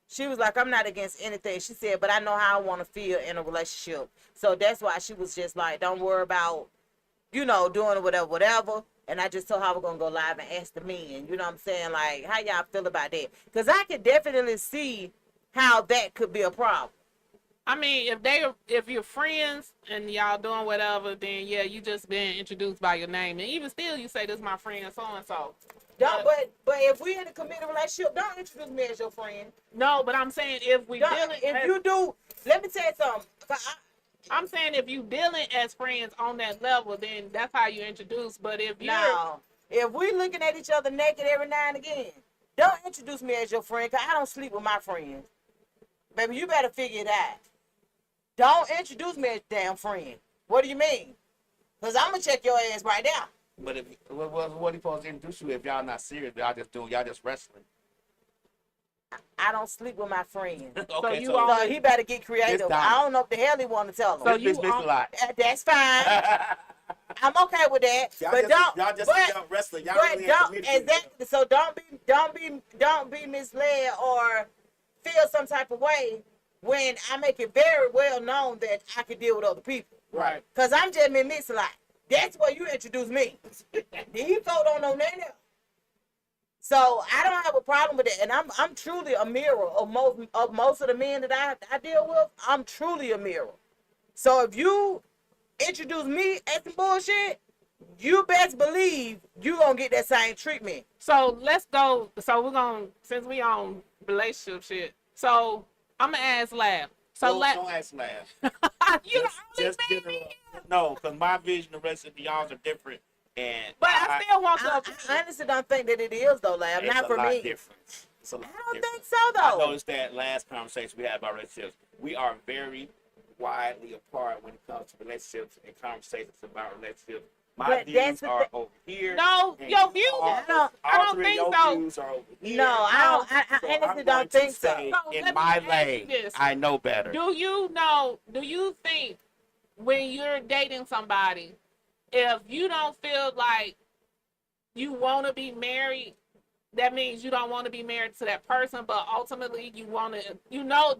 She was like, I'm not against anything. She said, but I know how I want to feel in a relationship. So that's why she was just like, don't worry about, doing whatever. And I just told her I was going to go live and ask the men. You know what I'm saying? Like, how y'all feel about that? Because I could definitely see how that could be a problem. I mean, if you're friends and y'all doing whatever, then yeah, you just been introduced by your name. And even still, you say, this is my friend so-and-so. Don't, but if we in a committed relationship, don't introduce me as your friend. No, but I'm saying if we dealing, if you do, let me tell you something. I'm saying if you dealing as friends on that level, then that's how you introduce. But if we looking at each other naked every now and again, don't introduce me as your friend, because I don't sleep with my friends. Baby, you better figure it out. Don't introduce me as damn friend. What do you mean? Because I'm going to check your ass right now. But if what he supposed to introduce you if y'all not serious? Y'all just wrestling. I don't sleep with my friends. Okay, so he better get creative. I don't know what the hell he want to tell them. So you a lot. That's fine. I'm okay with that. Y'all just wrestling. Y'all really don't exactly. So don't be misled or feel some type of way when I make it very well known that I can deal with other people. Right. Because I'm just been mixed a lot. That's where you introduce me. These folks don't know nothing else. So I don't have a problem with that, and I'm truly a mirror of most of the men that I deal with. I'm truly a mirror. So if you introduce me as some bullshit, you best believe you gonna get that same treatment. So let's go. So we're gonna, since we on relationship shit. So I'm gonna ask Lab. So don't ask Lab. just no, because my vision of relationship and y'all's are different. But I still want to. I honestly don't think that it is though, Lab. Not for me. Different. It's a lot I don't different. think so though. I noticed that last conversation we had about relationships. We are very widely apart when it comes to relationships and conversations about relationships. My views are over here. No, your views. I don't think so. Views are over here. No, I honestly don't think so. In my lane, I know better. Do you think when you're dating somebody, if you don't feel like you want to be married, that means you don't want to be married to that person, but ultimately you want to,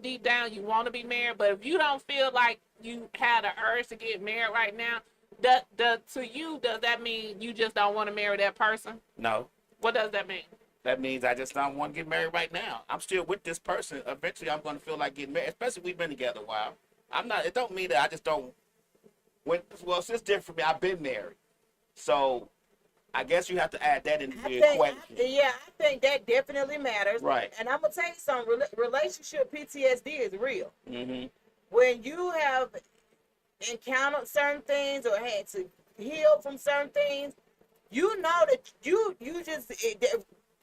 deep down you want to be married, but if you don't feel like you had an urge to get married right now, to you, does that mean you just don't want to marry that person? No. What does that mean? That means I just don't want to get married right now. I'm still with this person. Eventually I'm going to feel like getting married, especially if we've been together a while. It don't mean that I just don't. Well, it's different for me. I've been married. So I guess you have to add that into the equation. I think that definitely matters. Right. And I'm going to tell you something. Relationship PTSD is real. Mm-hmm. When you have encountered certain things or had to heal from certain things, you know that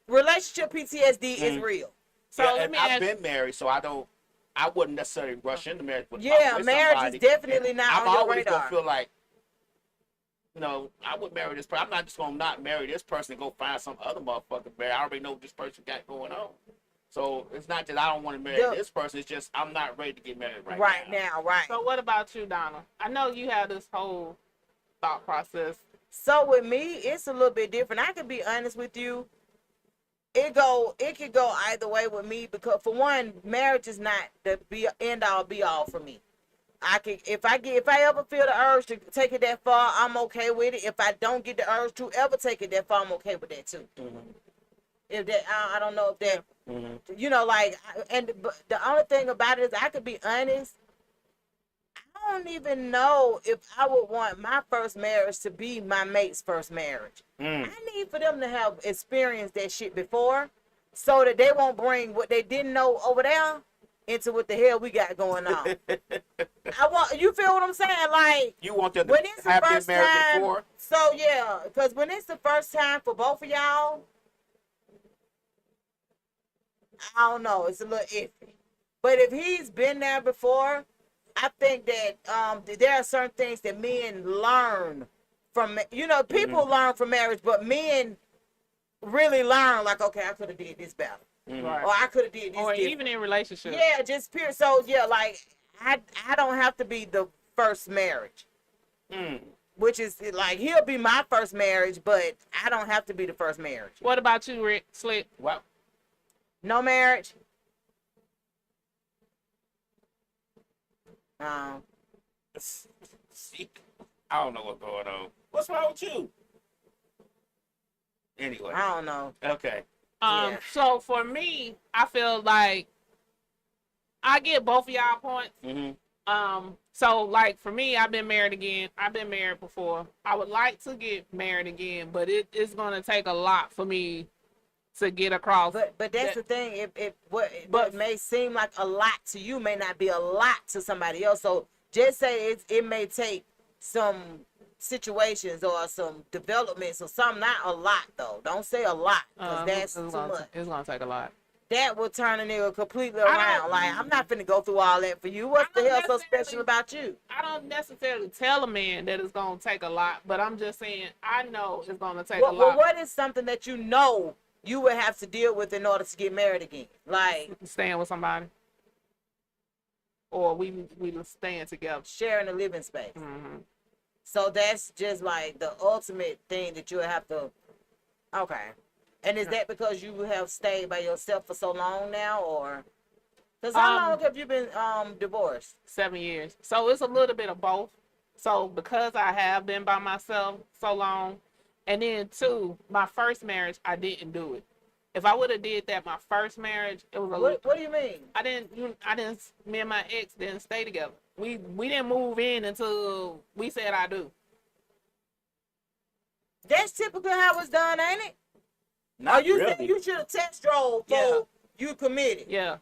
relationship PTSD is real. So I've been married, so I wouldn't necessarily rush into marriage. But marriage is definitely not on your radar. I'm always gonna feel like, I would marry this person. I'm not just gonna not marry this person and go find some other motherfucker to marry. I already know what this person got going on. So it's not that I don't want to marry this person. It's just I'm not ready to get married right now. Right. So what about you, Donna? I know you have this whole thought process. So with me, it's a little bit different. I can be honest with you. It could go either way with me because for one, marriage is not the end all be all for me. If I ever feel the urge to take it that far, I'm okay with it. If I don't get the urge to ever take it that far, I'm okay with that too. Mm-hmm. If that, I don't know if that, mm-hmm. But the only thing about it is I could be honest. I don't even know if I would want my first marriage to be my mate's first marriage. I need for them to have experienced that shit before so that they won't bring what they didn't know over there into what the hell we got going on. You feel what I'm saying? Like, you want them to have been married before? So yeah, because when it's the first time for both of y'all, I don't know, it's a little iffy. But if he's been there before, I think that there are certain things that men learn from, people learn from marriage, but men really learn like, okay, I could have did this better. Right. or I could have did this Or different. even in relationships. Yeah, just period. So yeah, like I don't have to be the first marriage, which is like he'll be my first marriage, but I don't have to be the first marriage. What about you, Rick? Slick? Well, No marriage. see, I don't know what's going on. What's wrong with you? Anyway, I don't know. okay. Yeah. So for me, I feel like I get both of y'all points. So like for me, I've been married again. I've been married before. I would like to get married again, but it's gonna take a lot for me to get across. But that's the thing. What may seem like a lot to you may not be a lot to somebody else. So just say it may take some situations or some developments or something. Not a lot though. Don't say a lot because that's too much. It's gonna take a lot. That will turn a nigga completely around. Like I'm not finna go through all that for you. What the hell so special about you? I don't necessarily tell a man that it's gonna take a lot, but I'm just saying I know it's gonna take a Well, lot. what is something that you know you would have to deal with in order to get married again? Like Staying with somebody, or we staying together. sharing a living space. Mm-hmm. So that's just like the ultimate thing that you would have to. Okay. And is that because you have stayed by yourself for so long now, or? Because how long have you been divorced? 7 years. So it's a little bit of both. So because I have been by myself so long, and then two, my first marriage, I didn't do it. If I would have did that, my first marriage, it was a little. What do you mean? I didn't. Me and my ex didn't stay together. We didn't move in until we said I do. That's typically how it's done, ain't it? Not Or you really. think you should have test drove before you committed? Yeah.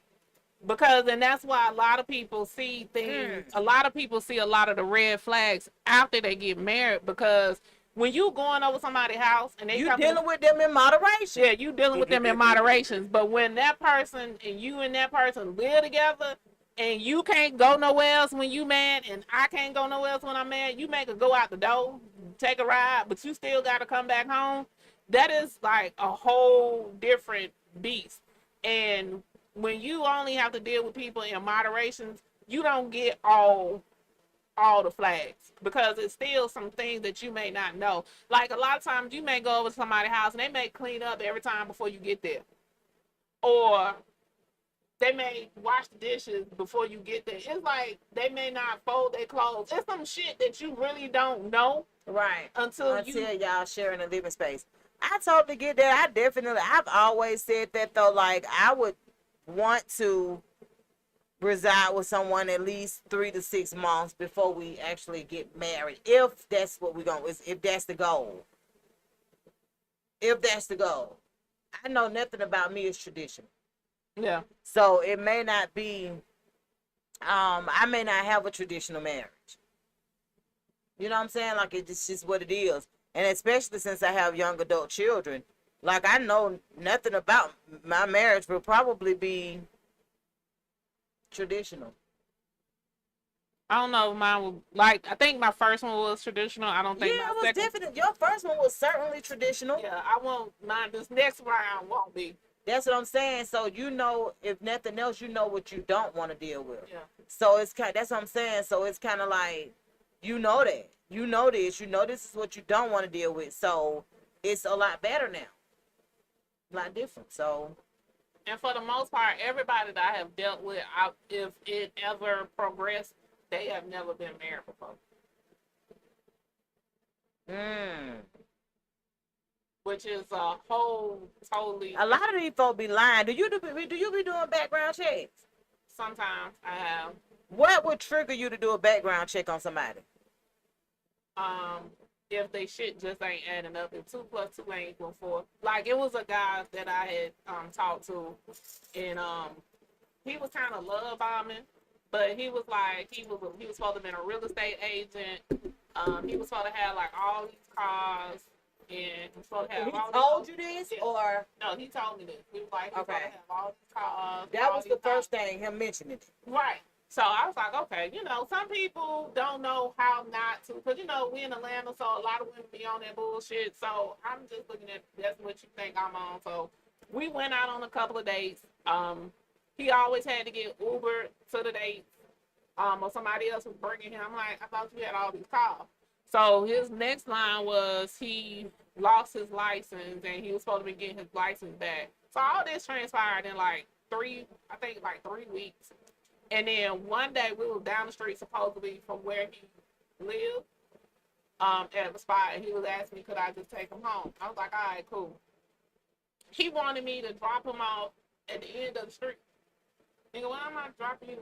Because, and that's why a lot of people see things, a lot of people see a lot of the red flags after they get married, because when you going over somebody's house and they You come dealing with them in moderation. yeah, you dealing with them in moderations, but when that person and you and that person live together and you can't go nowhere else when you mad and I can't go nowhere else when I'm mad, you make her go out the door, take a ride, but you still got to come back home. That is like a whole different beast. And when you only have to deal with people in moderations, you don't get all the flags, because it's still some things that you may not know. Like a lot of times you may go over to somebody's house and they may clean up every time before you get there. Or they may wash the dishes before you get there. It's like they may not fold their clothes. It's some shit that you really don't know. Right. Until y'all sharing a living space. I totally get that. I've always said that though. Like I would want to reside with someone at least 3 to 6 months before we actually get married. If that's what we're going, if that's the goal. If that's the goal. I know nothing about me is traditional. yeah. So it may not be, I may not have a traditional marriage. You know what I'm saying? Like it's just what it is. And especially since I have young adult children, like I know nothing about my marriage will probably be traditional. I don't know. Mine was like, I think my first one was traditional. I don't think Yeah, my it was second. different. Your first one was certainly traditional. Yeah, I won't. Mine. This next round won't be. That's what I'm saying. So you know, if nothing else, you know what you don't want to deal with. Yeah. So it's kind. That's what I'm saying. So it's kind of like, you know that. You know this. You know this is what you don't want to deal with. So it's a lot better now. A lot different. So. And for the most part, everybody that I have dealt with, if it ever progressed, they have never been married before. Which is a whole totally. A lot of these folks be lying. Do you be doing background checks? Sometimes I have. What would trigger you to do a background check on somebody? If they shit just ain't adding up, if 2 + 2 ain't equal 4. Like it was a guy that I had talked to, and he was kind of love bombing, but he was like he was supposed to have been a real estate agent. He was supposed to have like all these cars, and he was supposed to have. He all told these, you this, yeah. or No, he told me this. He was like, he was Okay. supposed to have all these cars. that all was these the first thing him mentioning it. Right. So I was like, okay, some people don't know how not to, because, we in Atlanta, so a lot of women be on that bullshit. So I'm just looking at, that's what you think I'm on. So We went out on a couple of dates. He always had to get Uber to the dates. Or somebody else was bringing him. I'm like, I thought you had all these cars. So his next line was he lost his license and he was supposed to be getting his license back. So all this transpired in like 3 weeks. And then one day we were down the street supposedly from where he lived at the spot, and he was asking me could I just take him home. I was like, all right, cool. He wanted me to drop him off at the end of the street. Nigga, why am I dropping you?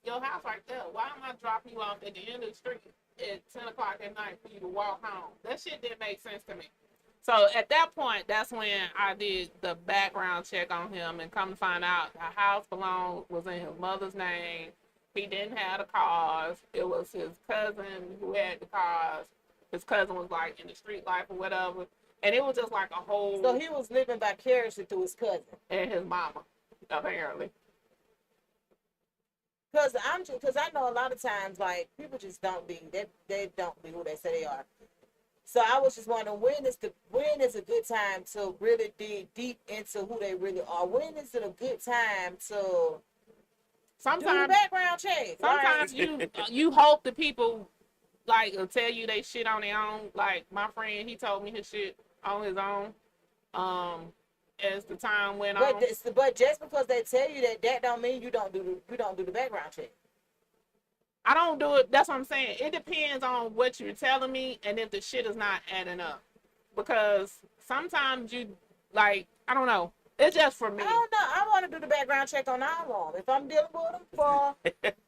Your house right there. Why am I dropping you off at the end of the street at 10 o'clock at night for you to walk home? That shit didn't make sense to me. So at that point, that's when I did the background check on him, and come to find out the house was in his mother's name. He didn't have the cars. It was his cousin who had the cars. His cousin was like in the street life or whatever. And it was just like a whole... So he was living vicariously through his cousin. And his mama, apparently. Because I know a lot of times, like, people just don't be, they don't be who they say they are. So I was just wondering, when is a good time to really dig deep into who they really are? When is it a good time to do the background check? Sometimes you hope the people, like, will tell you they shit on their own. Like, my friend, he told me his shit on his own as the time went on. But just because they tell you that don't mean you don't do the background check. I don't do it. That's what I'm saying. It depends on what you're telling me and if the shit is not adding up. Because sometimes you, like, I don't know. It's just for me. I don't know. I want to do the background check on all of them. If I'm dealing with them for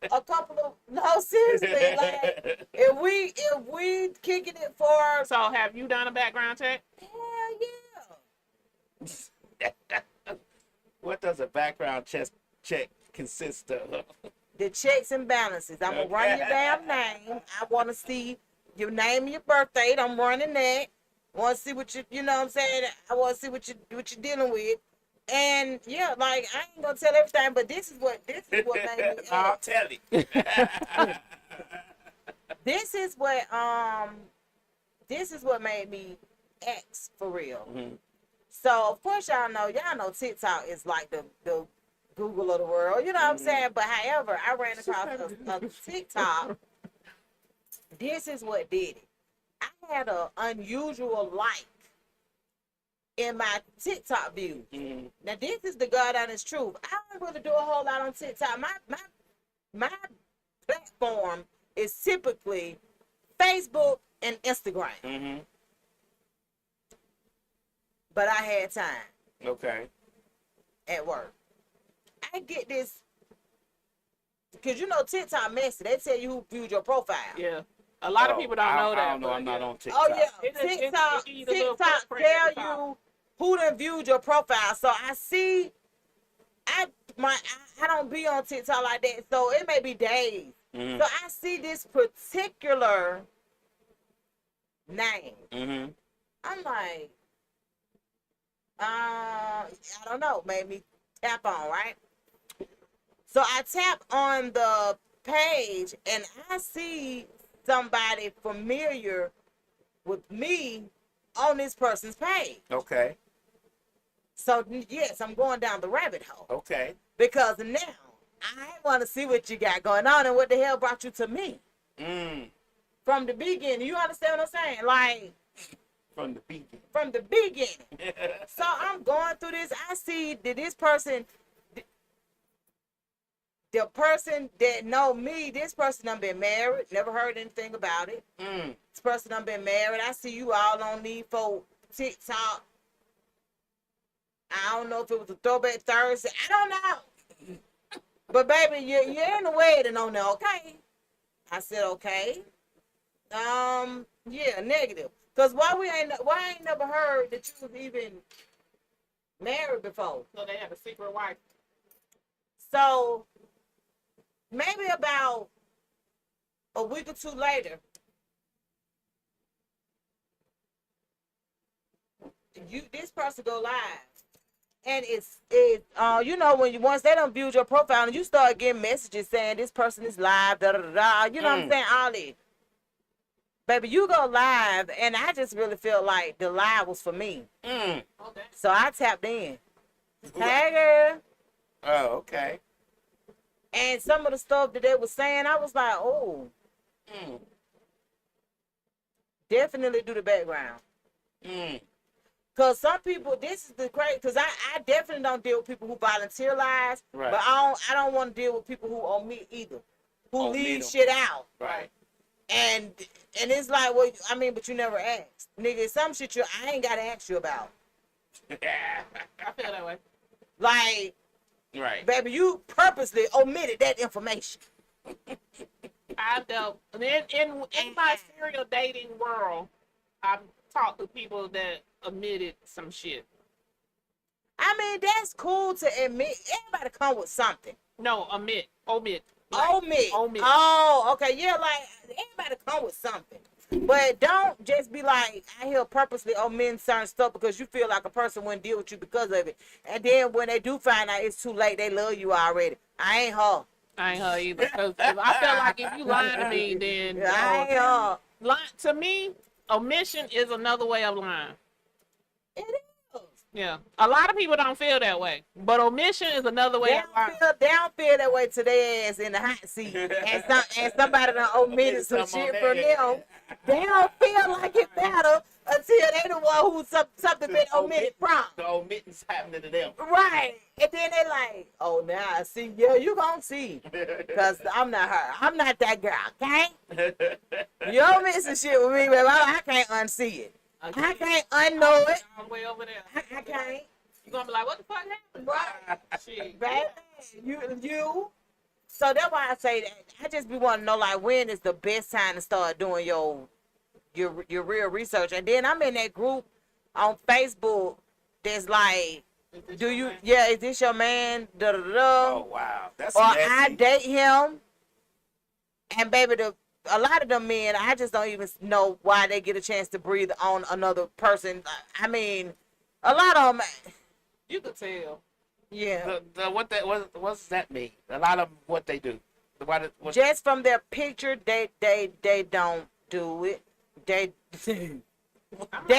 a couple of, no, seriously, like, if we kicking it for. So have you done a background check? Hell yeah. What does a background check consist of? The checks and balances. I'm going to run your damn name. I want to see your name and your birth date. I'm running that. Want to see what you know what I'm saying? I want to see what you're dealing with. And, yeah, like, I ain't going to tell everything, but this is what made me I'll tell you. This is what made me X for real. Mm-hmm. So, of course, y'all know TikTok is like the Google of the world, you know what I'm saying? But however, I ran across a TikTok. This is what did it. I had an unusual like in my TikTok view. Mm-hmm. Now, this is the God honest truth. I don't really do a whole lot on TikTok. My platform is typically Facebook and Instagram. Mm-hmm. But I had time. Okay. At work. I get this, because you know TikTok messy. They tell you who viewed your profile. Yeah. A lot of people don't know that. I don't know. I'm not on TikTok. Oh, yeah. TikTok tell you who done viewed your profile. So I see, I don't be on TikTok like that. So it may be days. Mm-hmm. So I see this particular name. Mm-hmm. I'm like, I don't know. Made me tap on, right? So I tap on the page and I see somebody familiar with me on this person's page. Okay. So yes, I'm going down the rabbit hole. Okay. Because now I want to see what you got going on and what the hell brought you to me. From the beginning. You understand what I'm saying? Like, from the beginning. From the beginning. So I'm going through this. I see that this person, the person that know me, this person done been married, never heard anything about it. This person done been married. I see you all on these folk TikTok. I don't know if it was a throwback Thursday. I don't know. But baby, you're in the wedding on there, okay? I said, okay. Yeah, negative. Cause why I ain't never heard that you was even married before. So they have a secret wife. So maybe about a week or two later, this person go live. And it's you know, once they done viewed your profile and you start getting messages saying this person is live, da da da da, you know what I'm saying, all that. Baby, you go live, and I just really feel like the live was for me. Okay. So I tapped in. Hey, girl. Oh, okay. And some of the stuff that they were saying, I was like, oh, Mm. definitely do the background. Mm. Because some people, this is the crazy, because I definitely don't deal with people who volunteer lies, Right. but I don't want to deal with people who omit either, who Omit leave 'em. shit out. Right. And it's like, well, I mean, but you never asked. Nigga, some shit I ain't got to ask you about. I feel that way. Like, Right. baby, you purposely omitted that information. I've dealt in my serial dating world. I've talked to people that omitted some shit. I mean, that's cool to admit. Everybody come with something. No, omit. Omit. Omit. Oh, okay. Yeah, like, everybody come with something. But don't just be like, I hear purposely omitting certain stuff because you feel like a person wouldn't deal with you because of it. And then when they do find out it's too late, they love you already. I ain't her. I ain't her either. Because I feel like if you lying to me, then I ain't her. to me, omission is another way of lying. It is. Yeah, a lot of people don't feel that way, but omission is another way of lying. They don't feel that way to their ass in the hot seat. And somebody done omitted some shit from them. They don't feel like it better until they the one who something been omitted from. The omittance happening to them. Right. And then they like, oh, now I see. Yeah, you gonna see. Because I'm not her. I'm not that girl, okay? You don't miss the shit with me, baby. I can't unsee it. I can't unknow it. I'm way over there. I can't. You gonna be like, what the fuck happened? Right. Shit. Baby, you. So that's why I say that. I just be wanting to know, like, when is the best time to start doing your real research. And then I'm in that group on Facebook that's like, is this your man? Da, da, da. Oh, wow. That's or messy. I date him. And baby, a lot of them men, I just don't even know why they get a chance to breathe on another person. I mean, a lot of them. You could tell. Yeah. What does that mean? A lot of what they do. Just from their picture, they don't do it. They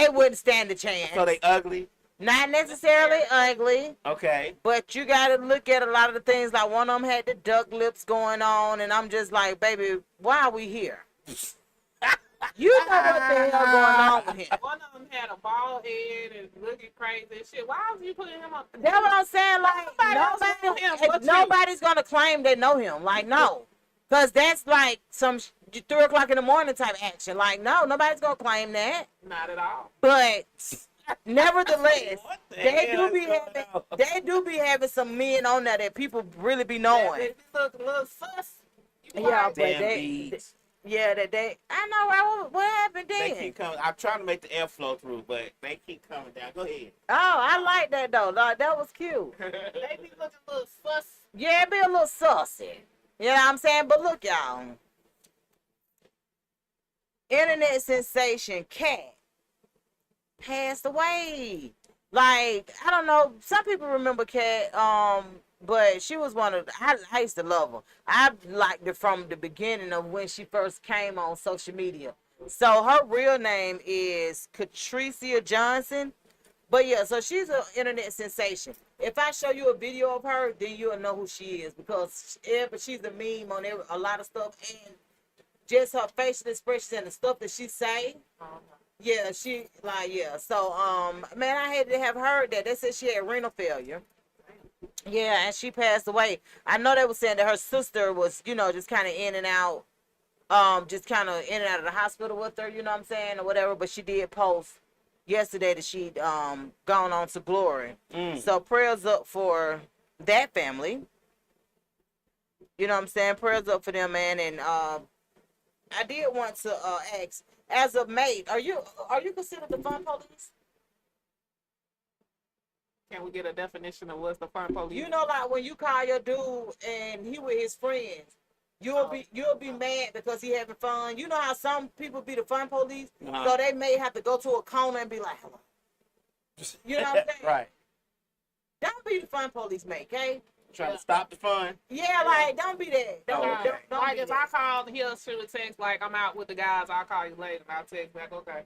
wouldn't stand a chance. So they ugly? Not necessarily ugly. Okay. But you gotta look at a lot of the things. Like one of them had the duck lips going on, and I'm just like, baby, why are we here? You know what the hell going on with him? One of them had a bald head and looking crazy and shit. Why was you putting him up? That's what I'm saying. Like nobody's gonna claim they know him. Like no, because that's like some 3 o'clock in the morning type action. Like no, nobody's gonna claim that. Not at all. But nevertheless, they do be having some men on there that people really be knowing. They look a little sus. Yeah, but I know, right? What happened then? They keep coming. I'm trying to make the airflow through, but they keep coming down. Go ahead. Oh, I like that though. Like, that was cute. They be looking a little sus. Yeah, it be a little saucy. You know what I'm saying? But look, y'all. Internet sensation Cat passed away. Like, I don't know. Some people remember Cat, but she was one of I used to love her. I liked her from the beginning of when she first came on social media. So her real name is Catricia Johnson. But yeah, so she's an internet sensation. If I show you a video of her, then you'll know who she is, because but she's a meme on a lot of stuff, and just her facial expressions and the stuff that she say. Yeah, So man, I had to have heard that. They said she had renal failure. Yeah, and she passed away. I know they were saying that her sister was, just kind of in and out, just kind of in and out of the hospital with her, you know what I'm saying, or whatever. But she did post yesterday that she'd gone on to glory. So prayers up for that family. You know what I'm saying? Prayers up for them, man. And I did want to ask, as a mate, are you considered the fun police? Can we get a definition of what's the fun police? You know, like when you call your dude and he with his friends, you'll be mad because he having fun. You know how some people be the fun police, so they may have to go to a corner and be like, hello. You know what I'm saying? Right. Don't be the fun police, mate, okay? Trying to stop the fun. Yeah, like don't be that. Don't like be if that. I call, he'll shoot a text like, I'm out with the guys, I'll call you later, and I'll text back, okay.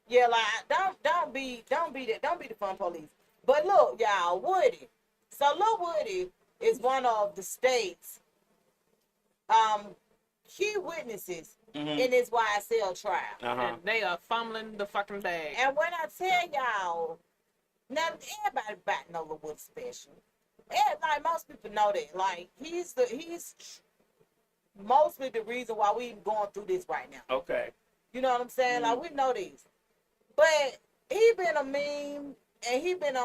Yeah, like don't be that. Don't be the fun police. But look, y'all, Woody. So Lil Woody is one of the state's key witnesses in this YSL trial. And they are fumbling the fucking bag. And when I tell y'all, now everybody about know Lil Woody special. Like most people know that. Like he's mostly the reason why we even going through this right now. Okay. You know what I'm saying? Like we know this. But he been a meme and he been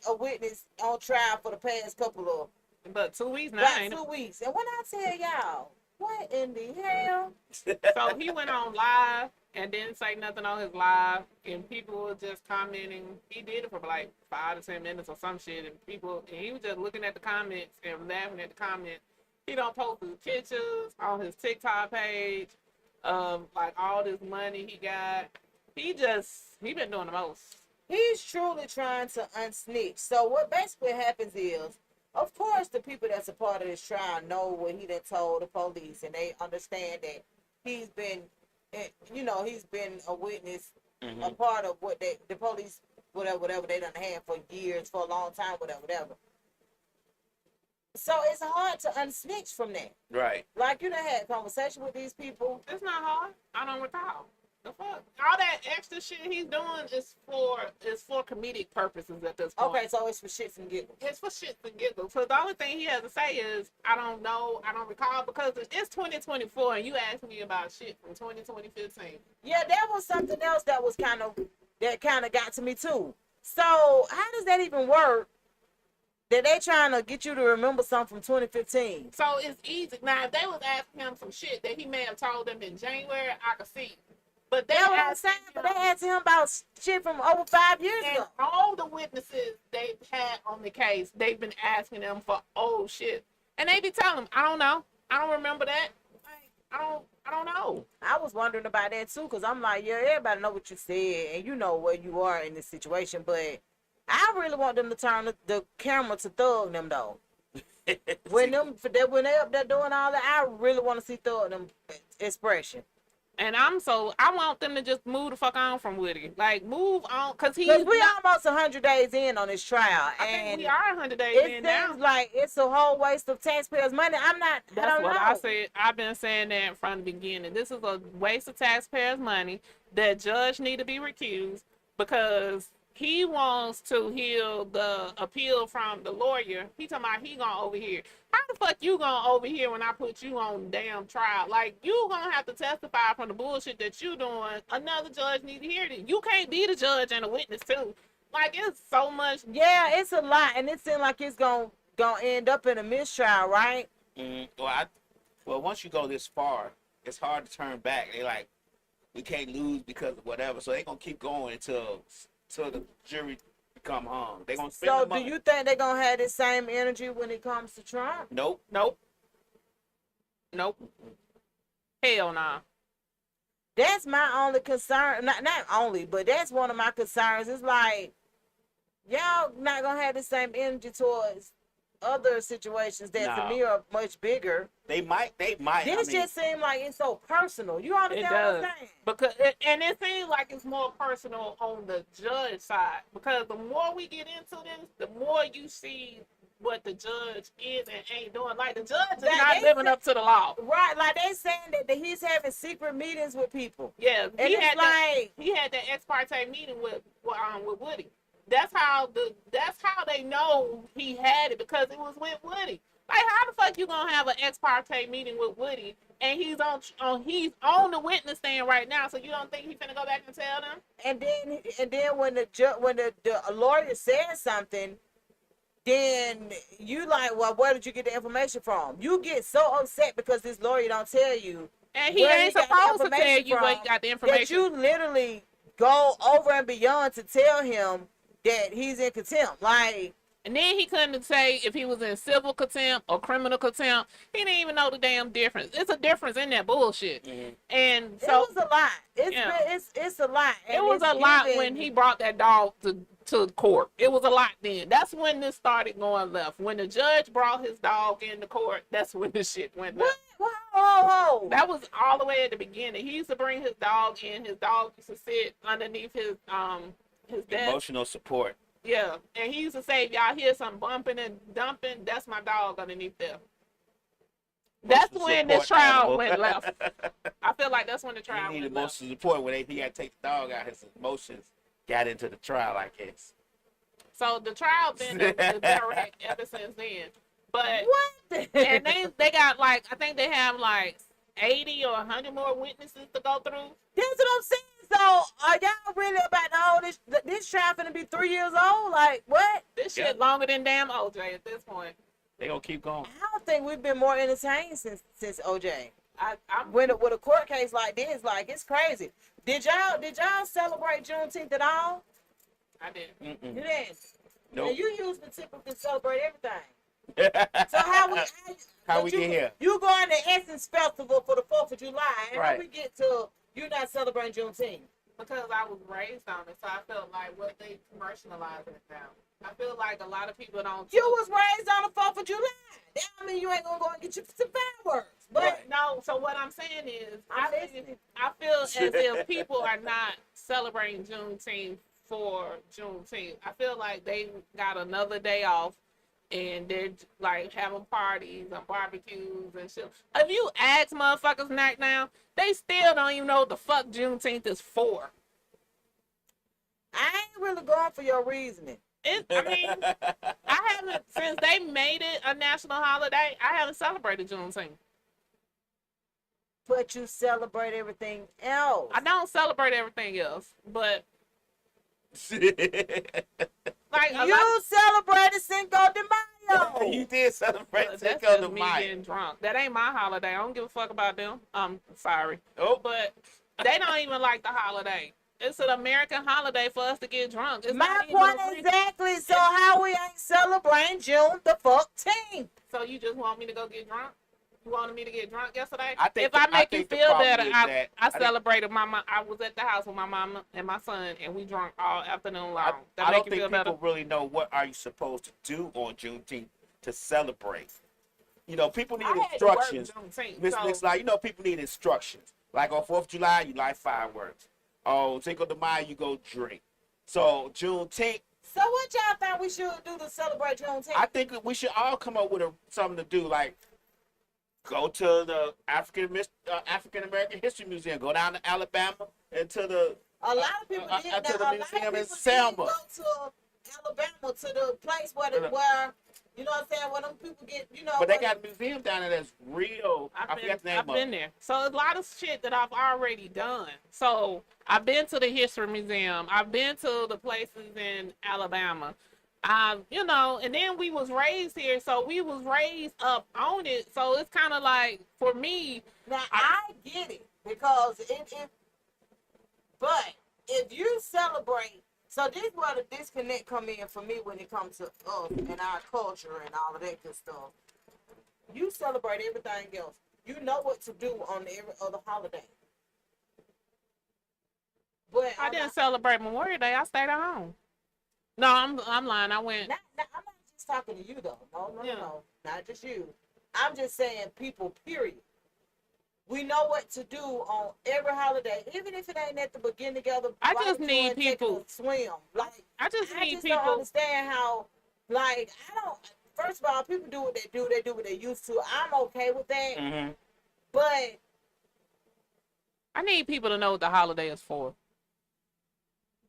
a witness on trial for the past couple of But 2 weeks now. about Ain't 2 weeks. And when I tell y'all, what in the hell? So he went on live and didn't say nothing on his live, and people were just commenting. He did it for like 5 to 10 minutes or some shit, and he was just looking at the comments and laughing at the comments. He don't post his pictures on his TikTok page, like all this money he got. He been doing the most. He's truly trying to unsnitch. So what basically happens is, of course, the people that's a part of this trial know what he done told the police, and they understand that he's been, he's been a witness, a part of what the police, whatever they done had for years, for a long time, whatever. So it's hard to unsnitch from that. Right. Like, you done had conversation with these people. It's not hard. I don't recall. The fuck? All that extra shit he's doing is for comedic purposes at this point. Okay, so it's for shits and giggles. It's for shits and giggles. So the only thing he has to say is, I don't know, I don't recall, because it's 2024 and you asked me about shit from 2015. Yeah, that was something else that kind of got to me too. So how does that even work? That they trying to get you to remember something from 2015. So it's easy. Now, if they was asking him some shit that he may have told them in January, I could see. But they That's what I'm saying. But they asked him about shit from over 5 years and ago. all the witnesses they've had on the case, they've been asking them for old shit. And they be telling them, I don't know. I don't remember that. I don't know. I was wondering about that too, because I'm like, yeah, everybody know what you said, and you know where you are in this situation, but I really want them to turn the camera to Thug them though. when they up there doing all that, I really want to see Thug them expression. And I want them to just move the fuck on from Woody. Like, move on, because we almost 100 days in on this trial. I and think we are 100 days in now. It seems like it's a whole waste of taxpayers' money. I don't know. I said. I've been saying that from the beginning. This is a waste of taxpayers' money. That judge need to be recused because he wants to heal the appeal from the lawyer. He talking about he gonna overhear. How the fuck you gonna overhear when I put you on damn trial? Like, you gonna have to testify from the bullshit that you doing. Another judge need to hear it. You can't be the judge and a witness too. Like, it's so much. Yeah, it's a lot, and it seems like it's gonna end up in a mistrial, right? Well, once you go this far, it's hard to turn back. They like, we can't lose because of whatever, so they gonna keep going until the jury become hung. They gonna spend the money. Do you think they're gonna have the same energy when it comes to Trump? Nope. Hell nah. That's my only concern. Not only, but that's one of my concerns. It's like, y'all not gonna have the same energy towards other situations that's near much bigger. They might. This just seems like it's so personal. You understand what I'm saying? Because it seems like it's more personal on the judge side. Because the more we get into this, the more you see what the judge is and ain't doing. Like, the judge is not living up to the law. Right, like they saying that he's having secret meetings with people. Yeah, and he had that ex parte meeting with Woody. That's how they know he had it, because it was with Woody. Like, how the fuck you gonna have an ex parte meeting with Woody and he's on the witness stand right now? So you don't think he's gonna go back and tell them? And then when the lawyer says something, then you like, well, where did you get the information from? You get so upset because this lawyer don't tell you, and he ain't supposed to tell you where he got the information. That you literally go over and beyond to tell him that he's in contempt. Like, and then he couldn't say if he was in civil contempt or criminal contempt. He didn't even know the damn difference. It's a difference in that bullshit. Mm-hmm. And so it was a lot. It's a lot. And it was a lot when he brought that dog to court. It was a lot then. That's when this started going left. When the judge brought his dog into court, that's when the shit went left. Whoa. That was all the way at the beginning. He used to bring his dog in. His dog used to sit underneath his desk. Emotional support. Yeah, and he used to say, if y'all hear some bumping and dumping, that's my dog underneath there. That's Emotional when the support trial animal. went left. I feel like that's when the He trial needed went left. emotional support when he had to take the dog out. His emotions got into the trial, I guess. So the trial been direct ever since then. But What? and they got like, I think they have like 80 or 100 more witnesses to go through. That's what I'm saying. So are y'all really about to hold this trial finna be 3 years old? Like what? This shit Yeah. longer than damn OJ at this point. They gonna keep going. I don't think we've been more entertained since OJ. I'm With a court case like this, like it's crazy. Did y'all celebrate Juneteenth at all? I didn't. You Mm-mm. didn't. Nope. And you used to typically celebrate everything. So How but we you, get here? You going to Essence Festival for the 4th of July, and how Right. we get to you not celebrating Juneteenth? Because I was raised on it, so I felt like what they commercializing it now. I feel like a lot of people don't. You was raised on the 4th of July. That don't mean you ain't gonna go and get you some fireworks. But Right. No, so what I'm saying is, I'm listening. I feel as if people are not celebrating Juneteenth for Juneteenth. I feel like they got another day off and they're like having parties and barbecues and shit. If you ask motherfuckers right now, they still don't even know what the fuck Juneteenth is for. I ain't really going for your reasoning. I mean, I haven't, since they made it a national holiday, I haven't celebrated Juneteenth. But you celebrate everything else. I don't celebrate everything else, but like a lot You celebrated Cinco de Mayo. You did celebrate that's Cinco just de me Mayo. getting drunk. That ain't my holiday. I don't give a fuck about them. I'm sorry. Oh, But they don't even like the holiday. It's an American holiday for us to get drunk. It's My not even point a free- exactly. So how we ain't celebrating June the 14th? So you just want me to go get drunk? You wanted me to get drunk yesterday? I think If I the- I make you think the feel problem better, is I that- I I think- celebrated my mom. I was at the house with my mama and my son, and we drunk all afternoon long. That I make don't you think feel people better? really know what are you supposed to do on Juneteenth to celebrate. You know, people need I had to work instructions. Juneteenth, Miss so- Nick's like, you know, people need instructions. Like on 4th of July, you light fireworks. On Cinco de Mayo, you go drink. So Juneteenth, So what y'all think we should do to celebrate Juneteenth? I think that we should all come up with something to do. Like go to the African American History Museum. Go down to Alabama and to the a lot of people did. to Now, the a lot of museum in people did Selma. go to Alabama, to the place where you know what I'm saying, where them people get, you know. But they where- got a museum down there that's real. I forgot the name I've of been it. there. So a lot of shit that I've already done. So I've been to the history museum. I've been to the places in Alabama. You know, and then we was raised here, so we was raised up on it. So it's kind of like, for me, Now I get it because but if you celebrate, so this is where the disconnect come in for me when it comes to us and our culture and all of that good stuff. You celebrate everything else. You know what to do on every other holiday. But I didn't celebrate Memorial Day. I stayed at home. No, I'm lying. I went. I'm not just talking to you though. No, Yeah. not just you. I'm just saying people. Period. We know what to do on every holiday, even if it ain't at the begin together. I right just before need and taking people- a swim. Like I just I need just don't people. understand how. Like I don't. First of all, people do what they do. They do what they used to. I'm okay with that. Mm-hmm. But I need people to know what the holiday is for.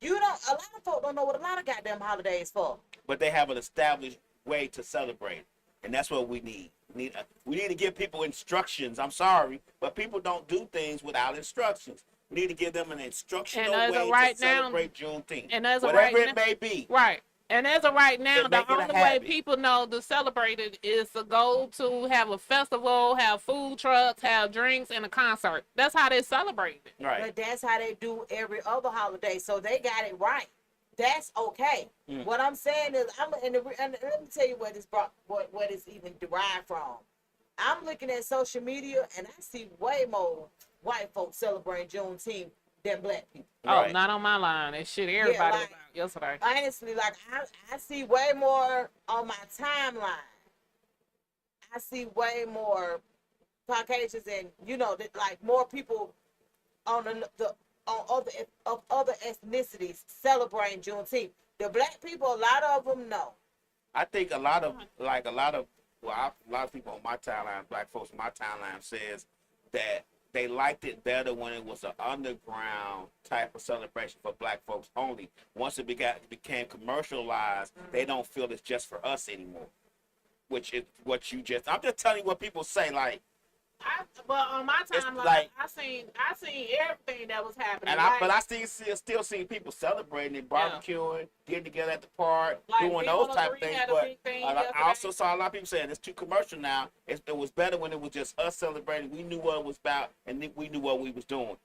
you don't. A lot of folk don't know what a lot of goddamn holidays for. But they have an established way to celebrate, and that's what we need. We need to give people instructions. I'm sorry, but people don't do things without instructions. We need to give them an instructional And as way of right to now- celebrate Juneteenth, and as of whatever right it now- may be. Right. And as of right now, And the make it a only way habit. people know to celebrate it is to go to have a festival, have food trucks, have drinks, and a concert. That's how they celebrate it. Right. But that's how they do every other holiday. So they got it right. That's okay. Mm. What I'm saying is, and let me tell you where this what it's even derived from. I'm looking at social media and I see way more white folks celebrating Juneteenth than black people. Oh, Right. not on my line. That shit everybody like- about yesterday. Honestly, like I see way more on my timeline. I see way more Caucasians and like more people on other ethnicities celebrating Juneteenth. The black people, a lot of them know. I think a lot of people on my timeline, black folks on my timeline, says that they liked it better when it was an underground type of celebration for black folks only. Once it became commercialized, they don't feel it's just for us anymore. Which is what you just. I'm just telling you what people say. Like, But on my It's timeline, like- I seen everything that was happening. and like, I still see people celebrating and barbecuing, getting together at the park, Like, doing those B103 type of things. had a But big thing I yesterday. also saw a lot of people saying it's too commercial now. It was better when it was just us celebrating. We knew what it was about, and then we knew what we was doing.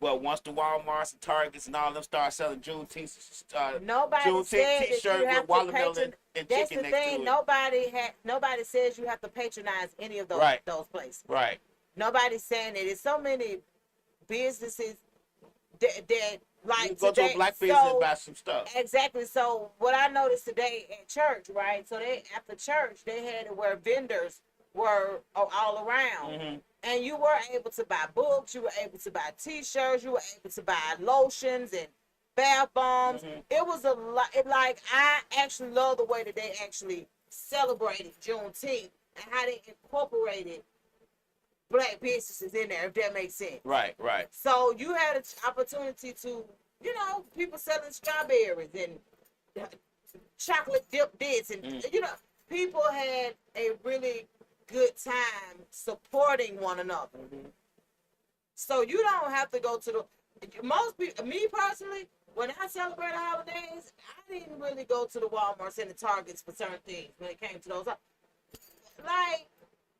But once the Walmarts and Targets and all them start selling Juneteenth, Nobody Juneteenth said that T-shirt you with have to watermelon and That's chicken the next thing. to it. Nobody says you have to patronize any of those Right. those places. Right. Nobody's saying it. There's so many businesses that like You go to today, a black business so- and buy some stuff. Exactly. So what I noticed today at church, right? So they after church they had it where vendors were all around, Mhm. and you were able to buy books, you were able to buy T-shirts, you were able to buy lotions and bath bombs. Mhm. It was a lot. Like I actually love the way that they actually celebrated Juneteenth and how they incorporated black businesses in there, if that makes sense. Right. Right. So you had an opportunity to, people selling strawberries and chocolate dip this, and people had a really good time supporting one another. Mhm. So you don't have to go to most people. Me personally, when I celebrate holidays, I didn't really go to the Walmarts and the Targets for certain things when it came to those. Like,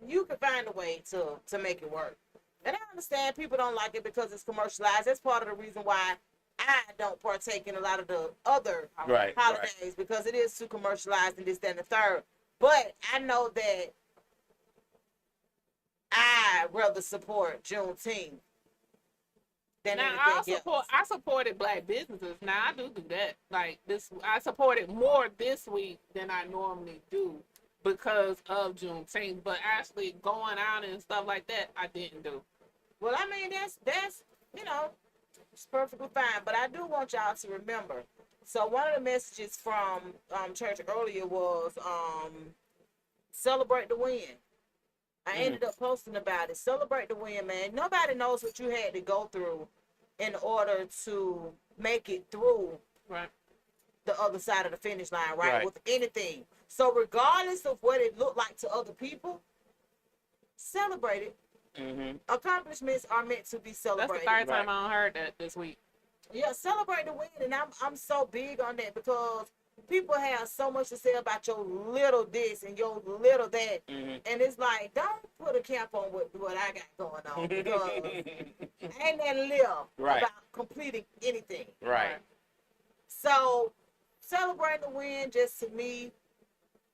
you can find a way to make it work. And I understand people don't like it because it's commercialized. That's part of the reason why I don't partake in a lot of the other Right, holidays because it is too commercialized and this, that, and the third. But I know that I rather support Juneteenth than Now anything else. I supported black businesses. Now I do that. Like this, I supported more this week than I normally do because of Juneteenth. But actually going out and stuff like that, I didn't do. Well, I mean, that's it's perfectly fine. But I do want y'all to remember. So one of the messages from church earlier was celebrate the win. I ended up posting about it. Celebrate the win, man. Nobody knows what you had to go through in order to make it through Right. the other side of the finish line, right? Right. With anything. So regardless of what it looked like to other people, celebrate it. Mhm. Accomplishments are meant to be That's the celebrated. third time I heard that this week. Yeah, celebrate the win, and I'm so big on that because people have so much to say about your little this and your little that, Mhm. and it's like don't put a cap on what I got going on because ain't that live Right. about completing anything. Right. So celebrating the win just to me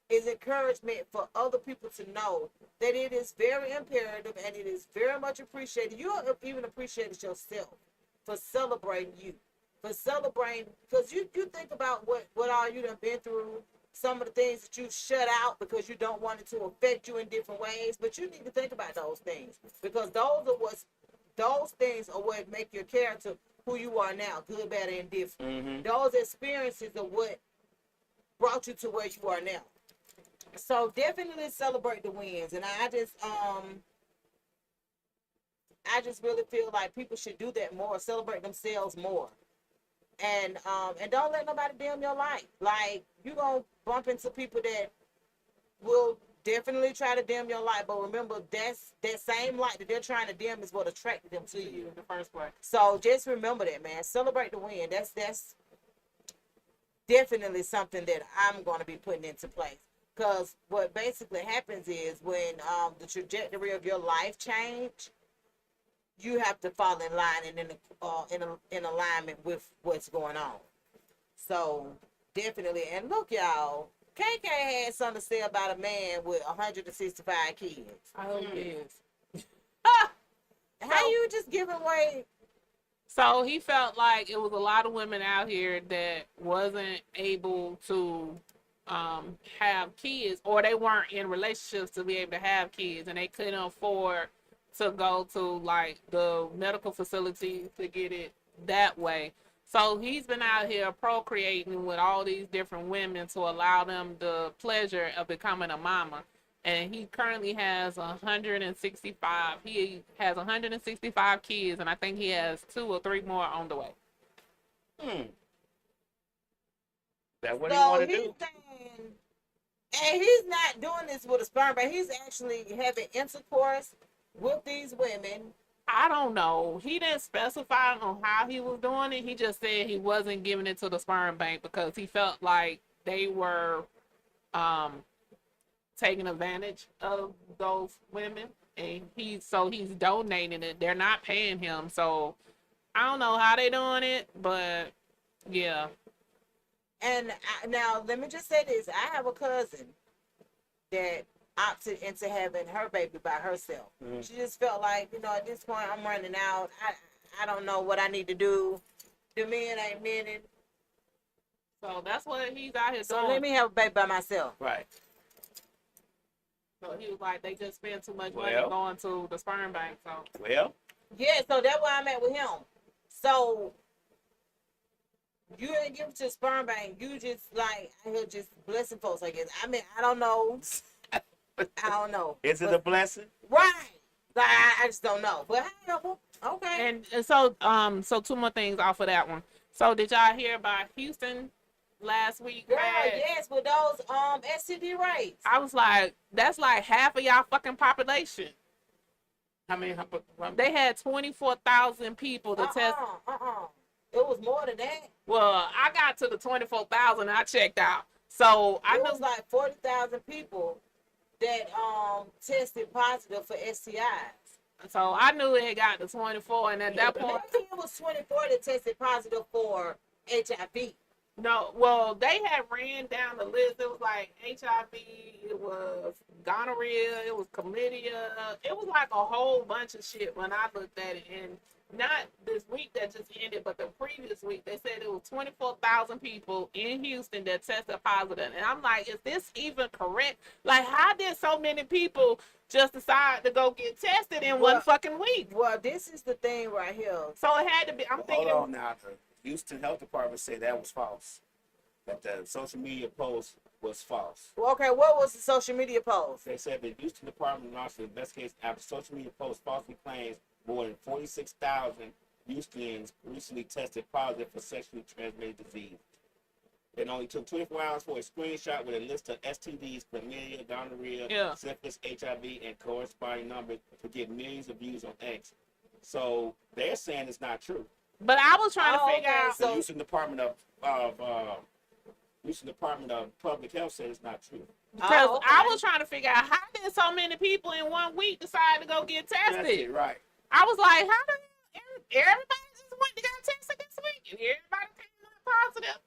is encouragement for other people to know that it is very imperative and it is very much appreciated. You even appreciate it yourself for celebrating you, for celebrating, because you think about what all you done been through, some of the things that you shut out because you don't want it to affect you in different ways, but you need to think about those things because those things are what make your character who you are now, good, bad, and different. Mhm. Those experiences are what brought you to where you are now. So definitely celebrate the wins, and I just really feel like people should do that more, celebrate themselves more, and don't let nobody dim your light. Like you gonna bump into people that will definitely try to dim your light, but remember that same light that they're trying to dim is what attracted them to you In the first place. So just remember that, man. Celebrate the win. That's definitely something that I'm going to be putting into place. Because what basically happens is when the trajectory of your life change, you have to fall in line and in alignment with what's going on. So definitely, and look, y'all, KK had something to say about a man with 165 kids. I hope it is. How you just giving away? So he felt like it was a lot of women out here that wasn't able to have kids, or they weren't in relationships to be able to have kids, and they couldn't afford to go to like the medical facility to get it that way. So he's been out here procreating with all these different women to allow them the pleasure of becoming a mama. And he currently has 165. He has 165 kids, and I think he has 2 or 3 more on the way. That's what he So want to he's do. saying, and he's not doing this with a sperm bank. He's actually having intercourse with these women. I don't know. He didn't specify on how he was doing it. He just said he wasn't giving it to the sperm bank because he felt like they were taking advantage of those women, and he's donating it. They're not paying him, so I don't know how they doing it, but yeah. And now let me just say this: I have a cousin that opted into having her baby by herself. She just felt like, at this point I'm running out. I don't know what I need to do. The men ain't meant. So that's what he's out here So doing. let me have a baby by myself. Right. So he was like, they just spend too much money Well. going to the sperm bank. So Well, Yeah, so that's where I'm at with him. So you didn't give it to the sperm bank. You just like out here just blessing folks, I guess. I mean, I don't know. I don't know. is it But- a blessing? right? Like I just don't know. But hey, okay. and so so 2 more things off of that one. So did y'all hear about Houston last week? Girl, had- yes, with those STD rates. I was like, that's like half of y'all fucking population. How many? They had 24,000 people to test. It was more than that. Well, I got to the 24,000 and I checked out. So I It know was like 40,000 people that tested positive for STIs. So I knew it had got to 24, and at that point, Maybe it was 24 that tested positive for HIV. no, well, they had ran down the list. It was like HIV, it was gonorrhea, it was chlamydia, it was like a whole bunch of shit when I looked at it. And not this week that just ended, but the previous week, they said it was 24,000 people in Houston that tested positive. And I'm like, is this even correct? Like, how did so many people just decide to go get tested in one fucking week? Well, this is the thing right here. So it had to be, I'm Hold thinking, on now. The Houston Health Department said that was false. That the social media post was false. Well, okay, what was the social media post? They said the Houston Department launched an investigation after social media post falsely claims more than 46,000 Houstonians recently tested positive for sexually transmitted disease. It only took 24 hours for a screenshot with a list of STDs, chlamydia, gonorrhea, syphilis, HIV, and corresponding numbers to get millions of views on X. So they're saying it's not true. but I was trying to figure okay, out. The Houston Department of Public Health said it's not true. Because Oh, okay. I was trying to figure out how did so many people in 1 week decide to go get tested? That's it, right? I was like, how did everybody just went to get tested this week and everybody came out positive?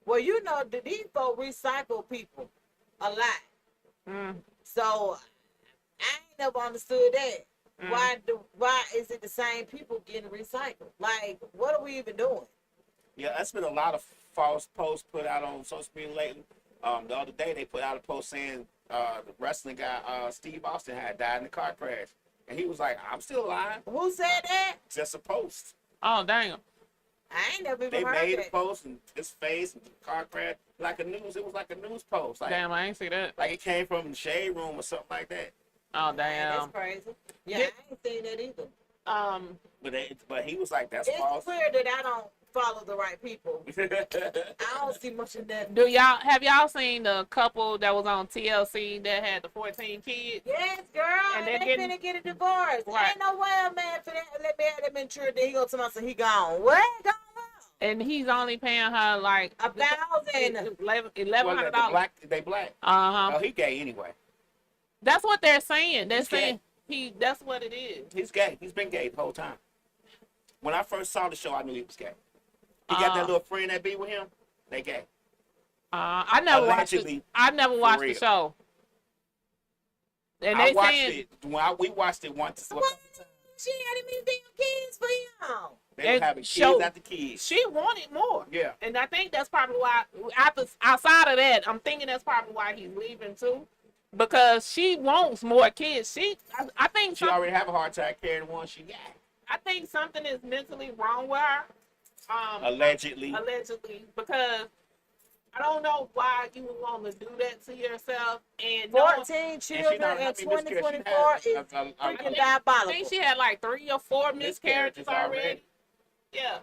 Well, these folks recycle people a lot. So I ain't never understood that. Why is it the same people getting recycled? Like, what are we even doing? Yeah, that's been a lot of false posts put out on social media lately. The other day they put out a post saying the wrestling guy Steve Austin had died in a car crash, and he was like, "I'm still alive." Who said that? Just a post. Oh, damn. I ain't never even They heard made that. a post and his face and the car crash like a news. It was like a news post. Like, Damn, I ain't see that. like it came from the shade room or something like that. Oh, That's damn. crazy. Yeah, Yeah. I ain't seen that either. But he was like, "That's It's false." clear that I don't follow the right people. I don't see much of that. Have y'all seen the couple that was on TLC that had the 14 kids? Yes, girl. And And they're they getting- finna get a divorce. Right. Ain't no way a man finna let me have them insured. Then he go to my son, he gone. What? Gone? And he's only paying her like $1,000. $1,100. They black. Uh-huh. Oh, he gay anyway. That's what they're saying. They're He's saying that's what it is. He's gay. He's been gay the whole time. When I first saw the show, I knew he was gay. He got that little friend that be with him. They gay. I never watched it. Allegedly, I never watched the real. show. And I they watched saying it. We watched it once. What? She had him damn kids for him. They were and having kids show- after kids. she wanted more. Yeah. And I think that's probably why, outside of that, I'm thinking that's probably why he's leaving too. Because she wants more kids. I think She already have a hard time carrying the one she got. I think something is mentally wrong with her. Allegedly. Because I don't know why you would want to do that to yourself. And 14 children in 2024 is freaking I diabolical. think she had like 3 or 4 miscarriages already. Yeah.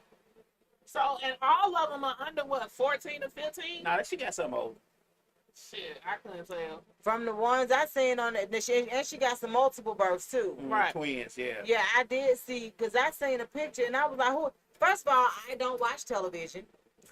So, and all of them are under what, 14 or 15? Nah, she got something old. Shit, I couldn't tell. From the ones I seen on it, and she got some multiple births too. Right. Twins, yeah. Yeah, I did see, because I seen a picture and I was like, who? First of all, I don't watch television.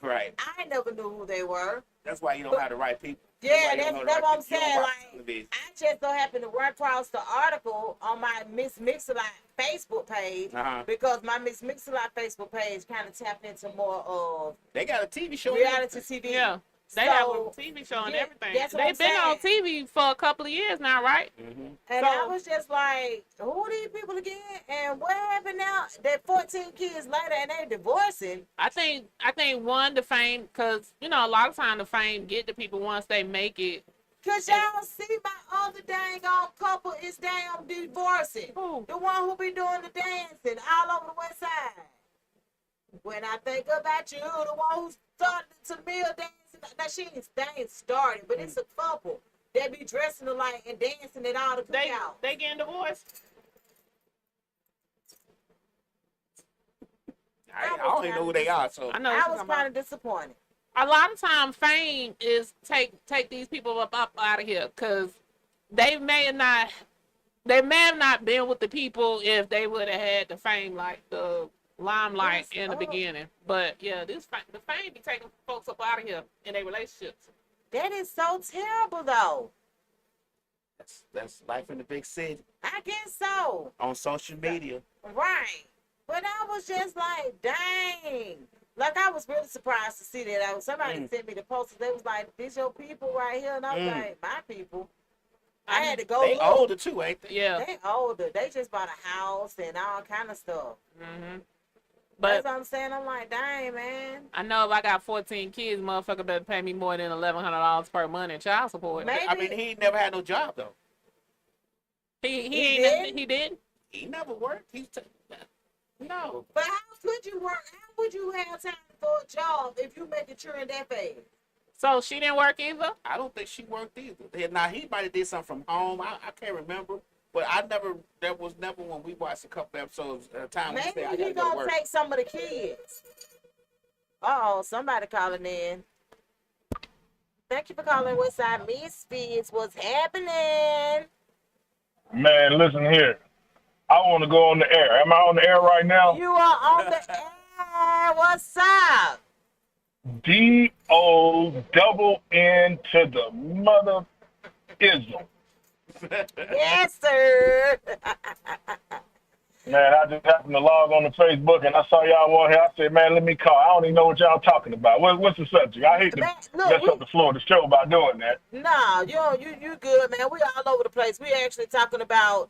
Right. I never knew who they were. That's why you don't have the right people. Yeah, that's what I'm saying. Like, television. I just so happened to run across the article on my Miss Mix-a-Lot Facebook page because my Miss Mix-a-Lot Facebook page kind of tapped into more of They got a TV show. reality TV. Yeah. They have a TV show and everything. They've been on TV for a couple of years now, right? Mm-hmm. And I was just like, who are these people again? And what happened now? They're 14 kids later and they're divorcing. I think one, the fame, because, you know, a lot of time the fame get to people once they make it. Because y'all see my other dang old couple is damn divorcing. Who? The one who be doing the dancing all over the west side. When I think about you, the one who started to mill dancing. Now they ain't started, but it's a couple that be dressing alike and dancing at all the cookouts. They getting divorced? I don't even know who they are, so I know. I was kind of disappointed. A lot of time fame is take these people up out of here because they may have not been with the people if they would have had the fame, like the limelight in the beginning. But yeah, the fame be taking folks up out of here in their relationships. That is so terrible though. that's life in the big city I guess so. on social media. Right. But I was just like, dang. Like, I was really surprised to see that. Somebody sent me the post. They was like, "These your people right here." And I was like, my people. I had to go They look. older too, ain't they? Yeah. They older. They just bought a house and all kind of stuff. Mm-hmm. That's But what I'm saying. I'm like, dang, man. I know if I got 14 kids, motherfucker better pay me more than $1,100 per month in child support. Maybe. I mean, he ain't never had no job though. He did? He did. He never worked. No. But how could you work? How would you have time for a job if you making sure in that phase? So she didn't work either. I don't think she worked either. Now he might have did something from home. I can't remember, but there was never when we watched a couple episodes at a time. Maybe we said, I he gotta go to gonna work. take some of the kids. Uh-oh, somebody calling in. Thank you for calling WestSide MisFits. What's happening? Man, listen here. I want to go on the air. Am I on the air right now? You are on the air. What's up? D-O-double-N to the mother ism. Yes, sir. Man, I just happened to log on to Facebook and I saw y'all on here. I said, man, let me call. I don't even know what y'all talking about. What's the subject? I hate to mess up the floor of the show by doing that. No, you good, man. We all over the place. We actually talking about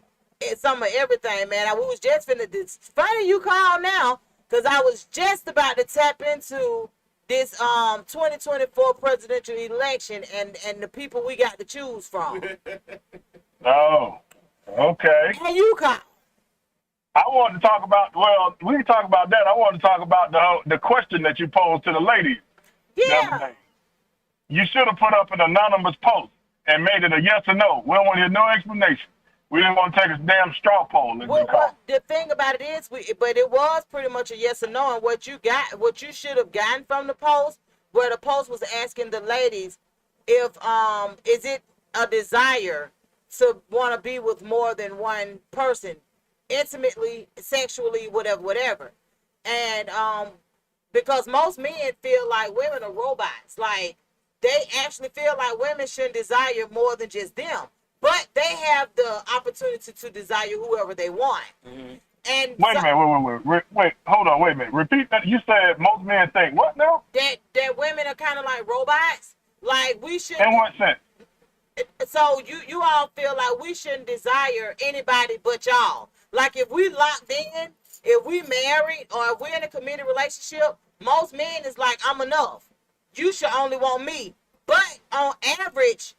some of everything, man. We was just finna. It's funny you call now, cause I was just about to tap into this 2024 presidential election and the people we got to choose from. Oh, okay. And you call. I wanted to talk about. Well, we can talk about that. I wanted to talk about the question that you posed to the ladies. The other Yeah. day. You should have put up an anonymous post and made it a yes or no. We don't want to hear no explanation. We didn't want to take a damn straw poll. Well, the thing about it is, but it was pretty much a yes or no. And what you should have gotten from the post, where the post was asking the ladies if is it a desire to want to be with more than one person, intimately, sexually, whatever. And because most men feel like women are robots, like they actually feel like women shouldn't desire more than just them. But they have the opportunity to desire whoever they want. Mm-hmm. And wait a minute, wait, hold on, wait a minute. Repeat that. You said most men think what now? That women are kind of like robots. Like we should. In what sense? So you all feel like we shouldn't desire anybody but y'all. Like if we locked in, if we married, or if we're in a committed relationship, most men is like, I'm enough. You should only want me. But on average,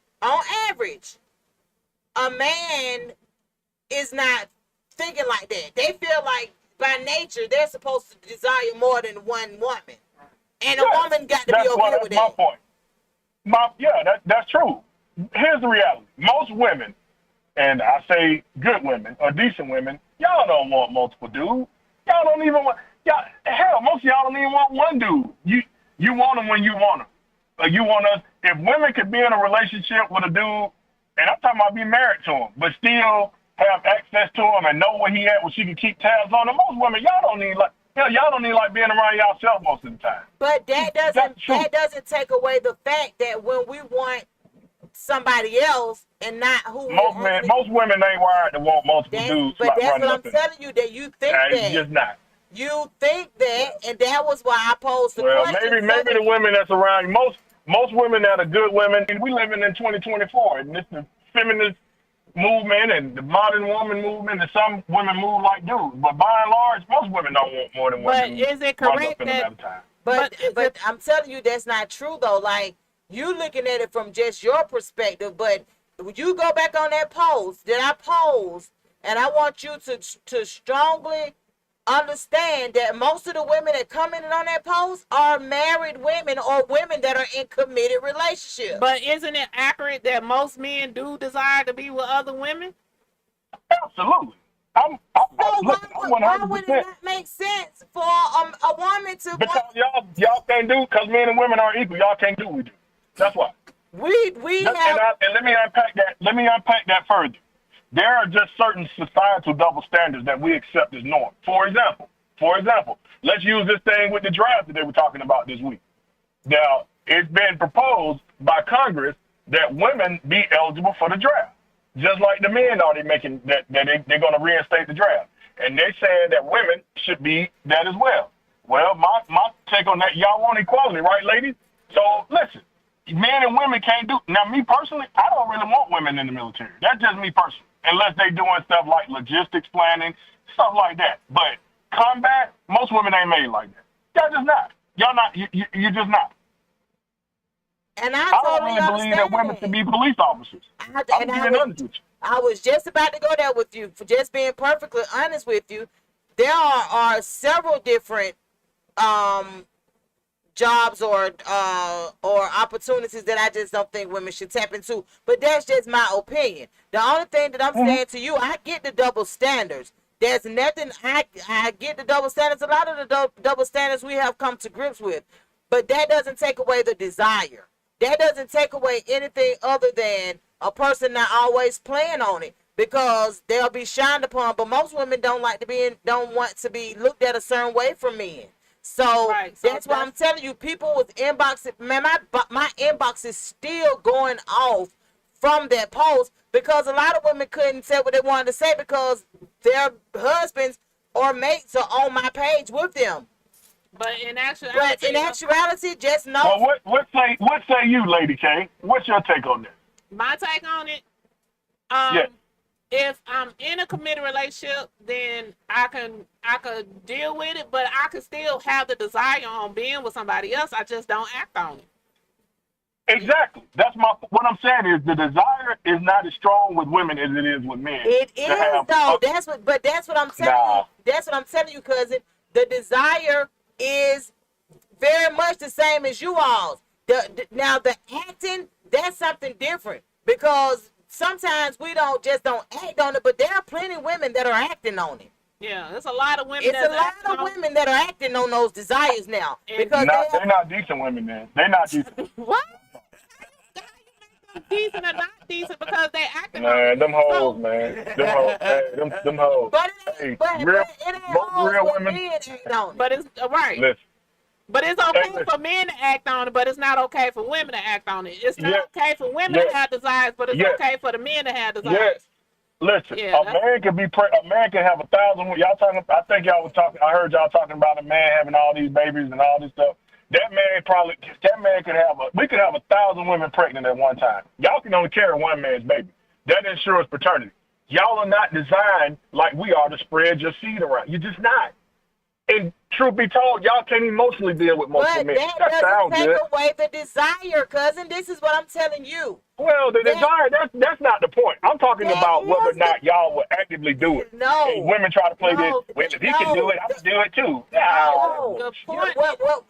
a man is not thinking like that. They feel like by nature, they're supposed to desire more than one woman. And a Yes, woman got to be okay with that's that. my point. That's true. Here's the reality. Most women, and I say good women or decent women, y'all don't want multiple dudes. Y'all don't even want, hell, most of y'all don't even want one dude. You want them when you want them. You want us, if women could be in a relationship with a dude, and I'm talking about be married to him, but still have access to him and know where he at, where she can keep tabs on him. Most women, y'all don't need being around y'allself most of the time. But that doesn't take away the fact that when we want somebody else and not who most women ain't wired to want multiple dudes. But that's what I'm telling you, that you think that. It's just not. You think that, and that was why I posed the question. Maybe the women that's around you, most women that are good women, and we living in 2024, and it's the feminist movement and the modern woman movement, and some women move like dudes. But by and large, most women don't want more than one dude. But is it correct But I'm telling you, that's not true though. Like, you looking at it from just your perspective, but when you go back on that post that I posed, and I want you to strongly understand that most of the women that commented on that post are married women or women that are in committed relationships. But isn't it accurate that most men do desire to be with other women? Absolutely. Why would it not make sense for a woman to? Because y'all can't do, because men and women aren't equal. Y'all can't do what we do. That's why. And let me unpack that further. There are just certain societal double standards that we accept as norm. For example, let's use this thing with the draft that they were talking about this week. Now, it's been proposed by Congress that women be eligible for the draft, just like the men are making that they're going to reinstate the draft. And they're saying that women should be that as well. Well, my take on that, y'all want equality, right, ladies? So, listen, men and women can't do. Now, me personally, I don't really want women in the military. That's just me personally. Unless they doing stuff like logistics planning, stuff like that. But combat, most women ain't made like that. Y'all just not. Y'all not. You're just not. And I don't really believe that women should be police officers. I was just about to go there with you. For just being perfectly honest with you, there are several different jobs or opportunities that I just don't think women should tap into. But that's just my opinion. The only thing that I'm saying to you, I get the double standards. There's nothing, I get the double standards. A lot of the double standards we have come to grips with. But that doesn't take away the desire. That doesn't take away anything other than a person not always playing on it, because they'll be shined upon. But most women don't want to be looked at a certain way from men. So that's why I'm telling you, people with inboxes, man, my inbox is still going off from that post, because a lot of women couldn't say what they wanted to say because their husbands or mates are on my page with them. But in actuality, just know. Well, what say you, Lady K? What's your take on this? My take on it, if I'm in a committed relationship, then I could deal with it, but I could still have the desire on being with somebody else. I just don't act on it. Exactly. What I'm saying is the desire is not as strong with women as it is with men. It is though. That's what I'm telling you. That's what I'm telling you, cousin. The desire is very much the same as you all. Now the acting, that's something different, because sometimes we don't act on it, but there are plenty of women that are acting on it. Yeah, there's a lot of women. Women that are acting on those desires now, because they're not decent women. Then they're not decent. What? Decent or not decent because they acting. Man, them hoes, man. Them hoes. Hey, them hoes. But it ain't real women. But it's right. Listen. But it's okay for men to act on it, but it's not okay for women to act on it. It's not okay for women to have desires, but it's okay for the men to have desires. Yes. Listen, a man can have 1,000. Y'all talking? I think y'all was talking. I heard y'all talking about a man having all these babies and all this stuff. That man could have. We could have 1,000 women pregnant at one time. Y'all can only carry one man's baby. That ensures paternity. Y'all are not designed like we are to spread your seed around. You're just not. And truth be told, y'all can't emotionally deal with most but men. that That doesn't sounds take good. away the desire, cousin. This is what I'm telling you. Well, the desire, that's not the point. I'm talking That about whether or is not y'all will actively do it. No. And women try to play No. this. Well, if he No. can do it, I can do it too. No. The point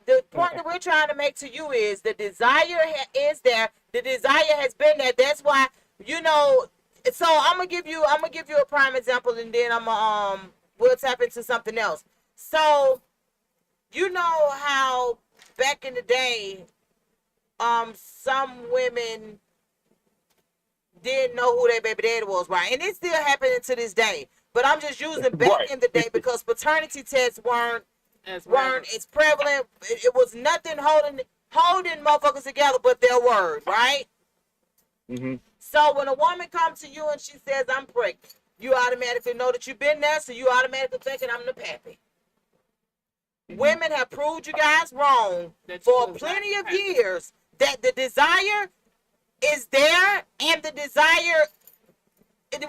The point that we're trying to make to you is the desire is there. The desire has been there. That's why, you know. So I'm gonna give you a prime example, and then we'll tap into something else. So, you know how back in the day, some women didn't know who their baby daddy was, right? And it's still happening to this day. But I'm just using back in the day because paternity tests weren't as prevalent. It was nothing holding motherfuckers together but their word, right? Mm-hmm. So when a woman comes to you and she says, I'm pregnant, you automatically know that you've been there, so you automatically thinking I'm the pappy. Mm-hmm. Women have proved you guys wrong for plenty of years that the desire is there, and the desire,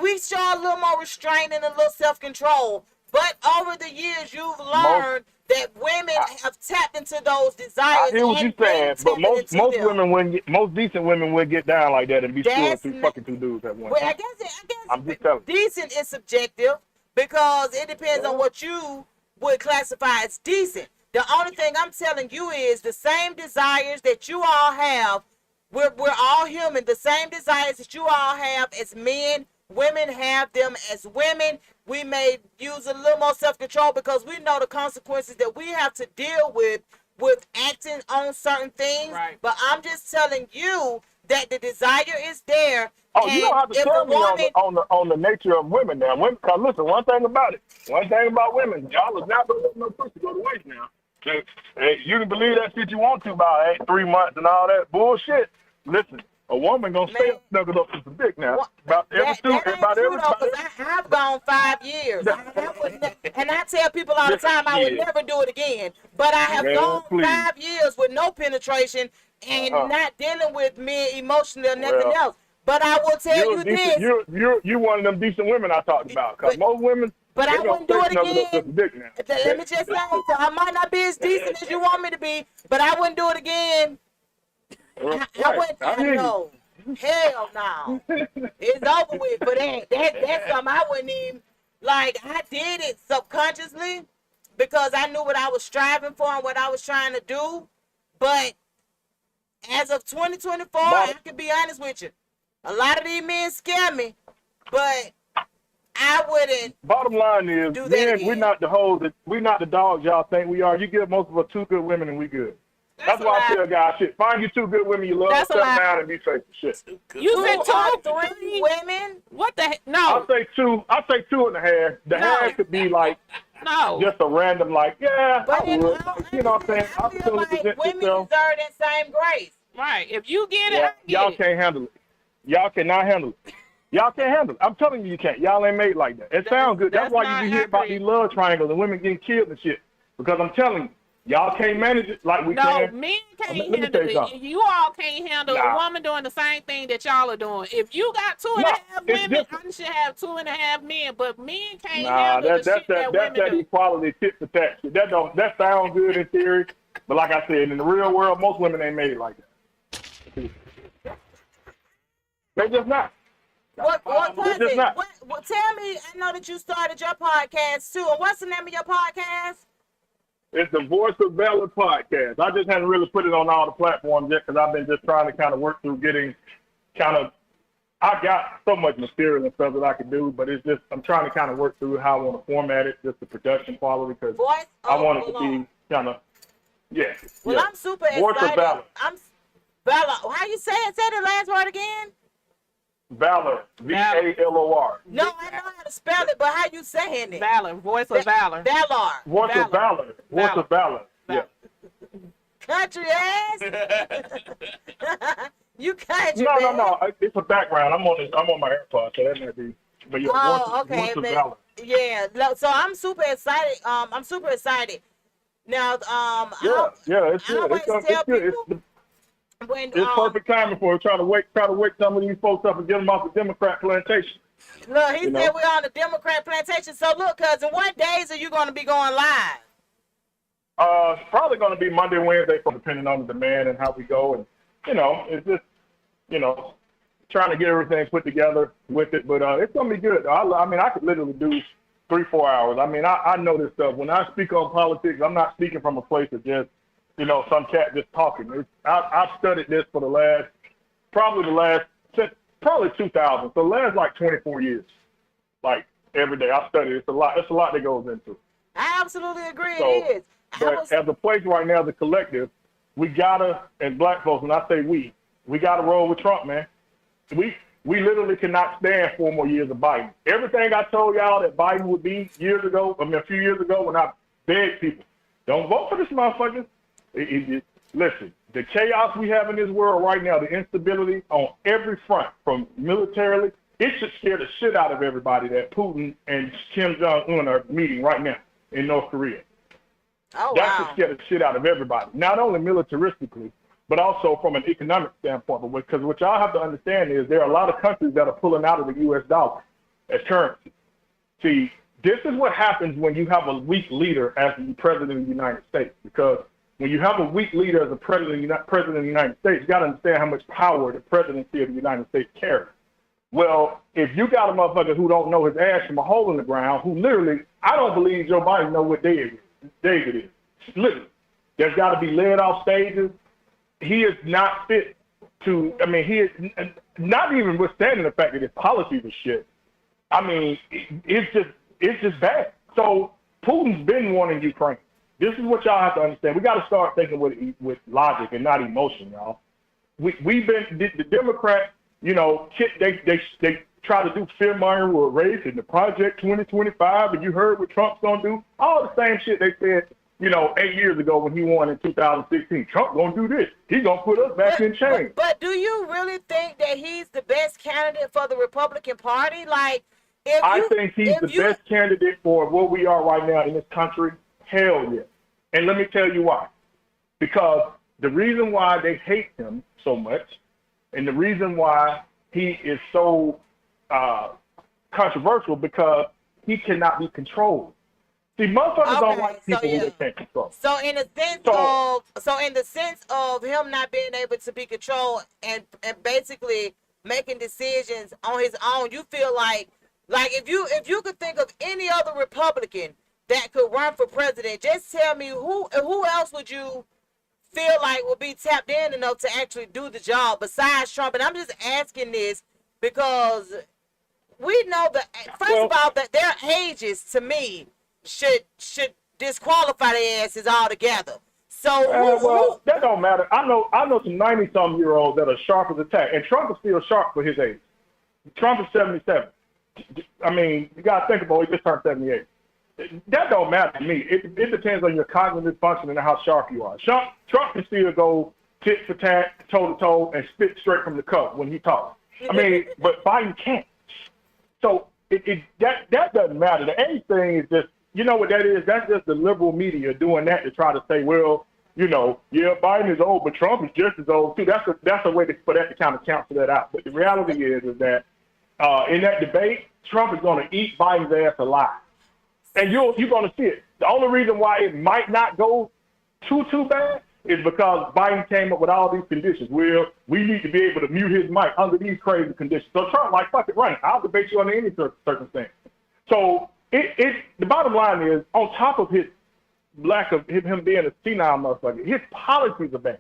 we show a little more restraint and a little self-control. But over the years, you've learned that women have tapped into those desires. I hear what you're saying, but most decent women would get down like that and be screwing fucking two dudes at once. Well, I guess I'm just telling you. Decent is subjective because it depends on what you would classify as decent. The only thing I'm telling you is the same desires that you all have. We're all human. The same desires that you all have as men, women have them as women. We may use a little more self-control because we know the consequences that we have to deal with acting on certain things. Right. But I'm just telling you that the desire is there. Oh, you don't have to tell me on the nature of women now. Because listen, one thing about women, y'all is not going to let no pussy go to waste now. Hey, you can believe that shit you want to about 3 months and all that bullshit. Listen, a woman gonna stay snuggled up to some dick now. About every I've gone 5 years. And I tell people all the time I would never do it again. But I have gone 5 years with no penetration and not dealing with me emotionally or nothing else. But I will tell you this. You're one of them decent women I talked about. Because most women. But I wouldn't do it again. Let me just say, I might not be as decent as you want me to be, but I wouldn't do it again. I wouldn't know. Hell no. It's over with. But that's something I wouldn't even, like, I did it subconsciously because I knew what I was striving for and what I was trying to do. But as of 2024, I can be honest with you. A lot of these men scare me, but I wouldn't. Bottom line is, men, we're not the dogs y'all think we are. You give most of us 2 good women and we good. That's why I tell guys, find you 2 good women you love, settle down and be faithful. Shit. You said 2 or 3 women? What the heck? No. I say 2 and a half. The half could be like just a random but you know what I'm saying? I feel like women deserve that same grace. Right. If you get it, y'all can't handle it. Y'all cannot handle it. Y'all can't handle it. I'm telling you can't. Y'all ain't made like that. It sounds good. That's why you hear about these love triangles and women getting killed and shit. Because I'm telling you, y'all can't manage it like we can. No, men can't handle it. You all can't handle a woman doing the same thing that y'all are doing. If you got 2.5 women, I should have 2.5 men. But men can't handle the shit that women do. That's that equality tit for tat shit. That sounds good in theory, but like I said, in the real world, most women ain't made like that. They just not. What cousin? What, tell me, I know that you started your podcast too. What's the name of your podcast? It's the Voice of Valor podcast. I just hadn't really put it on all the platforms yet because I've been just trying to kind of work through getting I got so much material and stuff that I could do, but it's just, I'm trying to kind of work through how I want to format it, just the production quality, because I want it to be kind of, Well, I'm super excited. Voice of Valor. Valor. How you say it? Say the last word again. Valor. VALOR. No, I know how to spell it, but how you saying it? Valor. Voice of Valor. Valor. Voice of Valor. Voice of Valor. Yeah. Country ass. You country. No. It's a background. I'm on my AirPods, so that might be. But okay. Voice of Valor. Yeah. So I'm super excited. I'm super excited. Now, it's good. It's perfect timing for try to wake some of these folks up and get them off the Democrat plantation. Look, he said we're on the Democrat plantation. So look, cousin, what days are you going to be going live? It's probably going to be Monday, Wednesday, depending on the demand and how we go. And, it's just, trying to get everything put together with it. But it's going to be good. I could literally do 3-4 hours. I know this stuff. When I speak on politics, I'm not speaking from a place of just, some cat just talking. I've studied this for probably 2000. So the last like 24 years, like every day I study. It's a lot that goes into it. I absolutely agree. It is. But as a place right now, the collective, we gotta, as black folks, when I say we gotta roll with Trump, man. We literally cannot stand 4 more years of Biden. Everything I told y'all that Biden would be a few years ago, when I begged people, don't vote for this motherfucker. Listen, the chaos we have in this world right now, the instability on every front, from militarily, it should scare the shit out of everybody that Putin and Kim Jong-un are meeting right now in North Korea. Oh, that should scare the shit out of everybody, not only militaristically, but also from an economic standpoint. Because what y'all have to understand is there are a lot of countries that are pulling out of the U.S. dollar as currency. See, this is what happens when you have a weak leader as the president of the United States. Because when you have a weak leader as a president of the United States, you got to understand how much power the presidency of the United States carries. Well, if you got a motherfucker who don't know his ass from a hole in the ground, who literally, I don't believe Joe Biden know what day it is. Literally. There's got to be led off stages. He is not fit to, he is not even withstanding the fact that his policies are shit. It's just bad. So Putin's been wanting Ukraine. This is what y'all have to understand. We got to start thinking with logic and not emotion, y'all. The Democrats, they try to do fear-mongering with race and the Project 2025, and you heard what Trump's going to do. All the same shit they said, 8 years ago when he won in 2016. Trump going to do this. He's going to put us back in chains. But do you really think that he's the best candidate for the Republican Party? I think he's the best candidate for where we are right now in this country. Hell yeah. And let me tell you why. Because the reason why they hate him so much, and the reason why he is so controversial, because he cannot be controlled. See, motherfuckers don't like people who they can't control. So in the sense of him not being able to be controlled and basically making decisions on his own, you feel like if you could think of any other Republican that could run for president, just tell me who else would you feel like would be tapped in enough to actually do the job besides Trump? And I'm just asking this because we know that first of all that their ages to me should disqualify their asses altogether. So that don't matter. I know some 90-some-year-olds that are sharp as a tack, and Trump is still sharp for his age. Trump is 77. You gotta think about it. He just turned 78. That don't matter to me. It depends on your cognitive function and how sharp you are. Trump can still go tit for tat, toe to toe, and spit straight from the cup when he talks. But Biden can't. So that doesn't matter. The age thing is just, you know what that is? That's just the liberal media doing that to try to say, well, Biden is old, but Trump is just as old too. That's a way for that to kind of cancel that out. But the reality is that in that debate, Trump is going to eat Biden's ass alive. And you're going to see it. The only reason why it might not go too bad is because Biden came up with all these conditions. Well, we need to be able to mute his mic under these crazy conditions. So Trump, fuck it, run it. I'll debate you under any circumstance. So the bottom line is, on top of his lack of him being a senile motherfucker, his policies are bad.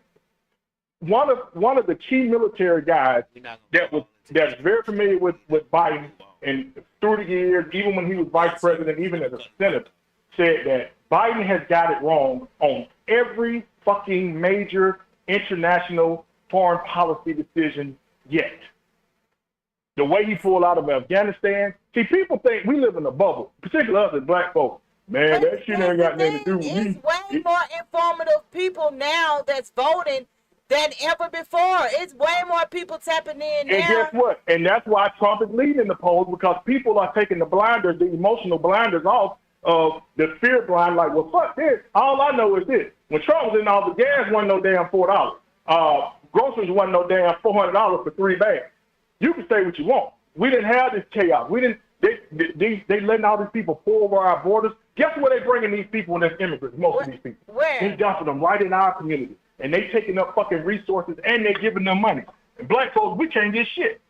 One of the key military guys that's very familiar with Biden and through the years, even when he was vice president, even as a senator, said that Biden has got it wrong on every fucking major international foreign policy decision yet. The way he pulled out of Afghanistan. See, people think we live in a bubble, particularly us as black folks. Man, that shit ain't got nothing to do with me. It's way more informative people now that's voting than ever before. It's way more people tapping in now. And guess what? And that's why Trump is leading the polls, because people are taking the emotional blinders off of the fear blind, like, well, fuck this. All I know is this. When Trump was in all the gas wasn't no damn $4. Groceries wasn't no damn $400 for 3 bags. You can say what you want. We didn't have this chaos. They letting all these people pour over our borders. Guess where they bringing these people and as immigrants? Most of these people. Where? They dumping them right in our community, and they taking up fucking resources and they giving them money. And black folks, we can't get shit.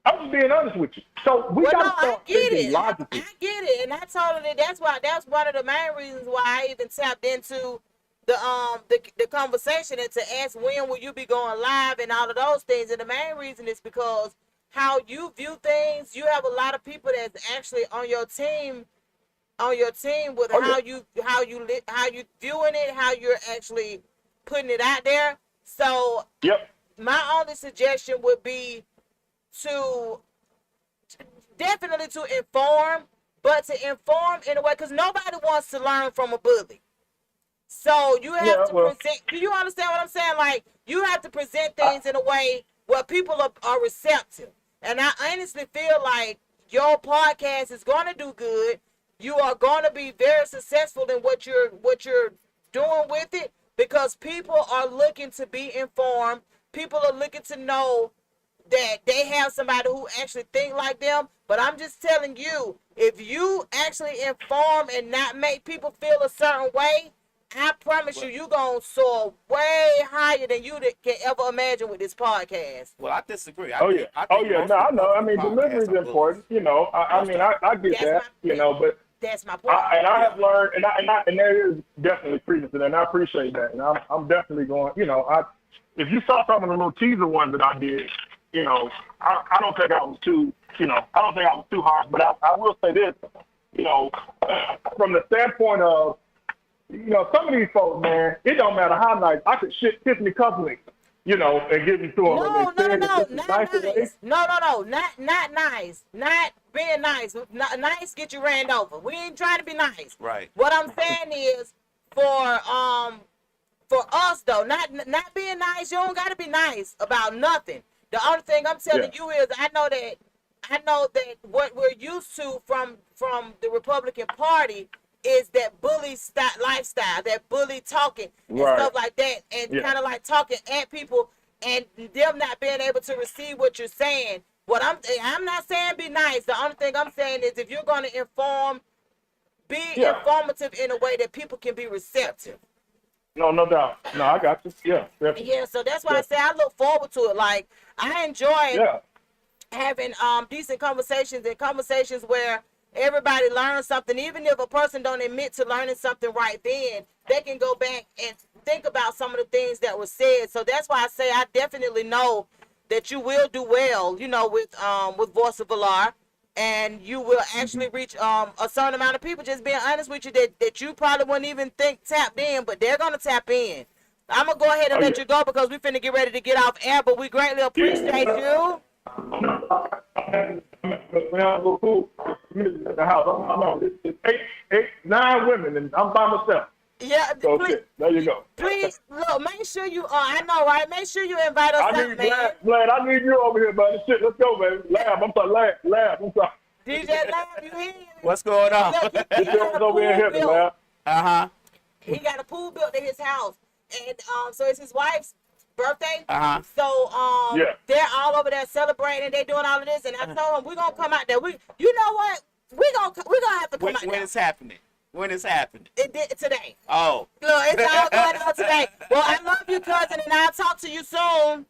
I'm just being honest with you. So we gotta start thinking logically. I get it, and I told her that's one of the main reasons why I even tapped into the conversation and to ask when will you be going live and all of those things. And the main reason is because how you view things, you have a lot of people that's actually on your team with how you viewing it, how you're actually putting it out there. So my only suggestion would be to definitely to inform, but to inform in a way, because nobody wants to learn from a bully. So you have to present. Do you understand what I'm saying? Like, you have to present things in a way where people are receptive. And I honestly feel like your podcast is going to do good. You are going to be very successful in what you're doing with it, because people are looking to be informed. People are looking to know that they have somebody who actually think like them. But I'm just telling you, if you actually inform and not make people feel a certain way, I promise you're going to soar way higher than you can ever imagine with this podcast. Well, I disagree. I know. I mean, delivery is important. You know, I mean, I get that. You know, but that's my point. I have learned, and there is definitely credence to that, and I appreciate that. And I'm definitely going. You know, if you saw some of the little teaser ones that I did, you know, I don't think I was too. You know, I don't think I was too harsh. But I will say this. You know, from the standpoint of, you know, some of these folks, man, it don't matter how nice. I could shit Tiffany Cufflinks, you know, and give you to them. No, not nice. No, not nice. Not being nice. Nice get you ran over. We ain't trying to be nice. Right. What I'm saying is, for us though, not being nice. You don't got to be nice about nothing. The only thing I'm telling you is, I know that what we're used to from the Republican Party is that bully lifestyle, that bully talking and stuff like that, and kind of like talking at people and them not being able to receive what you're saying. What I'm not saying be nice. The only thing I'm saying is, if you're going to inform, be informative in a way that people can be receptive. No doubt. No, I got you. Yeah, definitely. Yeah, so that's why I say I look forward to it. Like, I enjoy having decent conversations, and conversations where everybody learns something. Even if a person don't admit to learning something right then, they can go back and think about some of the things that were said. So that's why I say I definitely know that you will do well, you know, with Voice of Allah, and you will actually reach a certain amount of people. Just being honest with you, that you probably wouldn't even think tapped in, but they're gonna tap in. I'm gonna go ahead and let you go, because we're finna get ready to get off air, but we greatly appreciate you. When I go cool at the house, I know it's 9 women, and I'm by myself. Yeah, so please, there you go. Please, look, make sure you I know, right? Make sure you invite us I out, need man. Vlad, I need you over here, buddy. Shit, let's go, baby. Lab, I'm sorry, Lab, I'm sorry. DJ Lab, you here? What's going on? Look, he got a over here, pool Lab. He got a pool built in his house, and so it's his wife's birthday. So they're all over there celebrating. They're doing all of this, and I told him we're gonna come out there. You know what? We're gonna have to come out there. When it's happening? When it's happening? Today. Oh. Look, it's all going on today. Well, I love you, cousin, and I'll talk to you soon.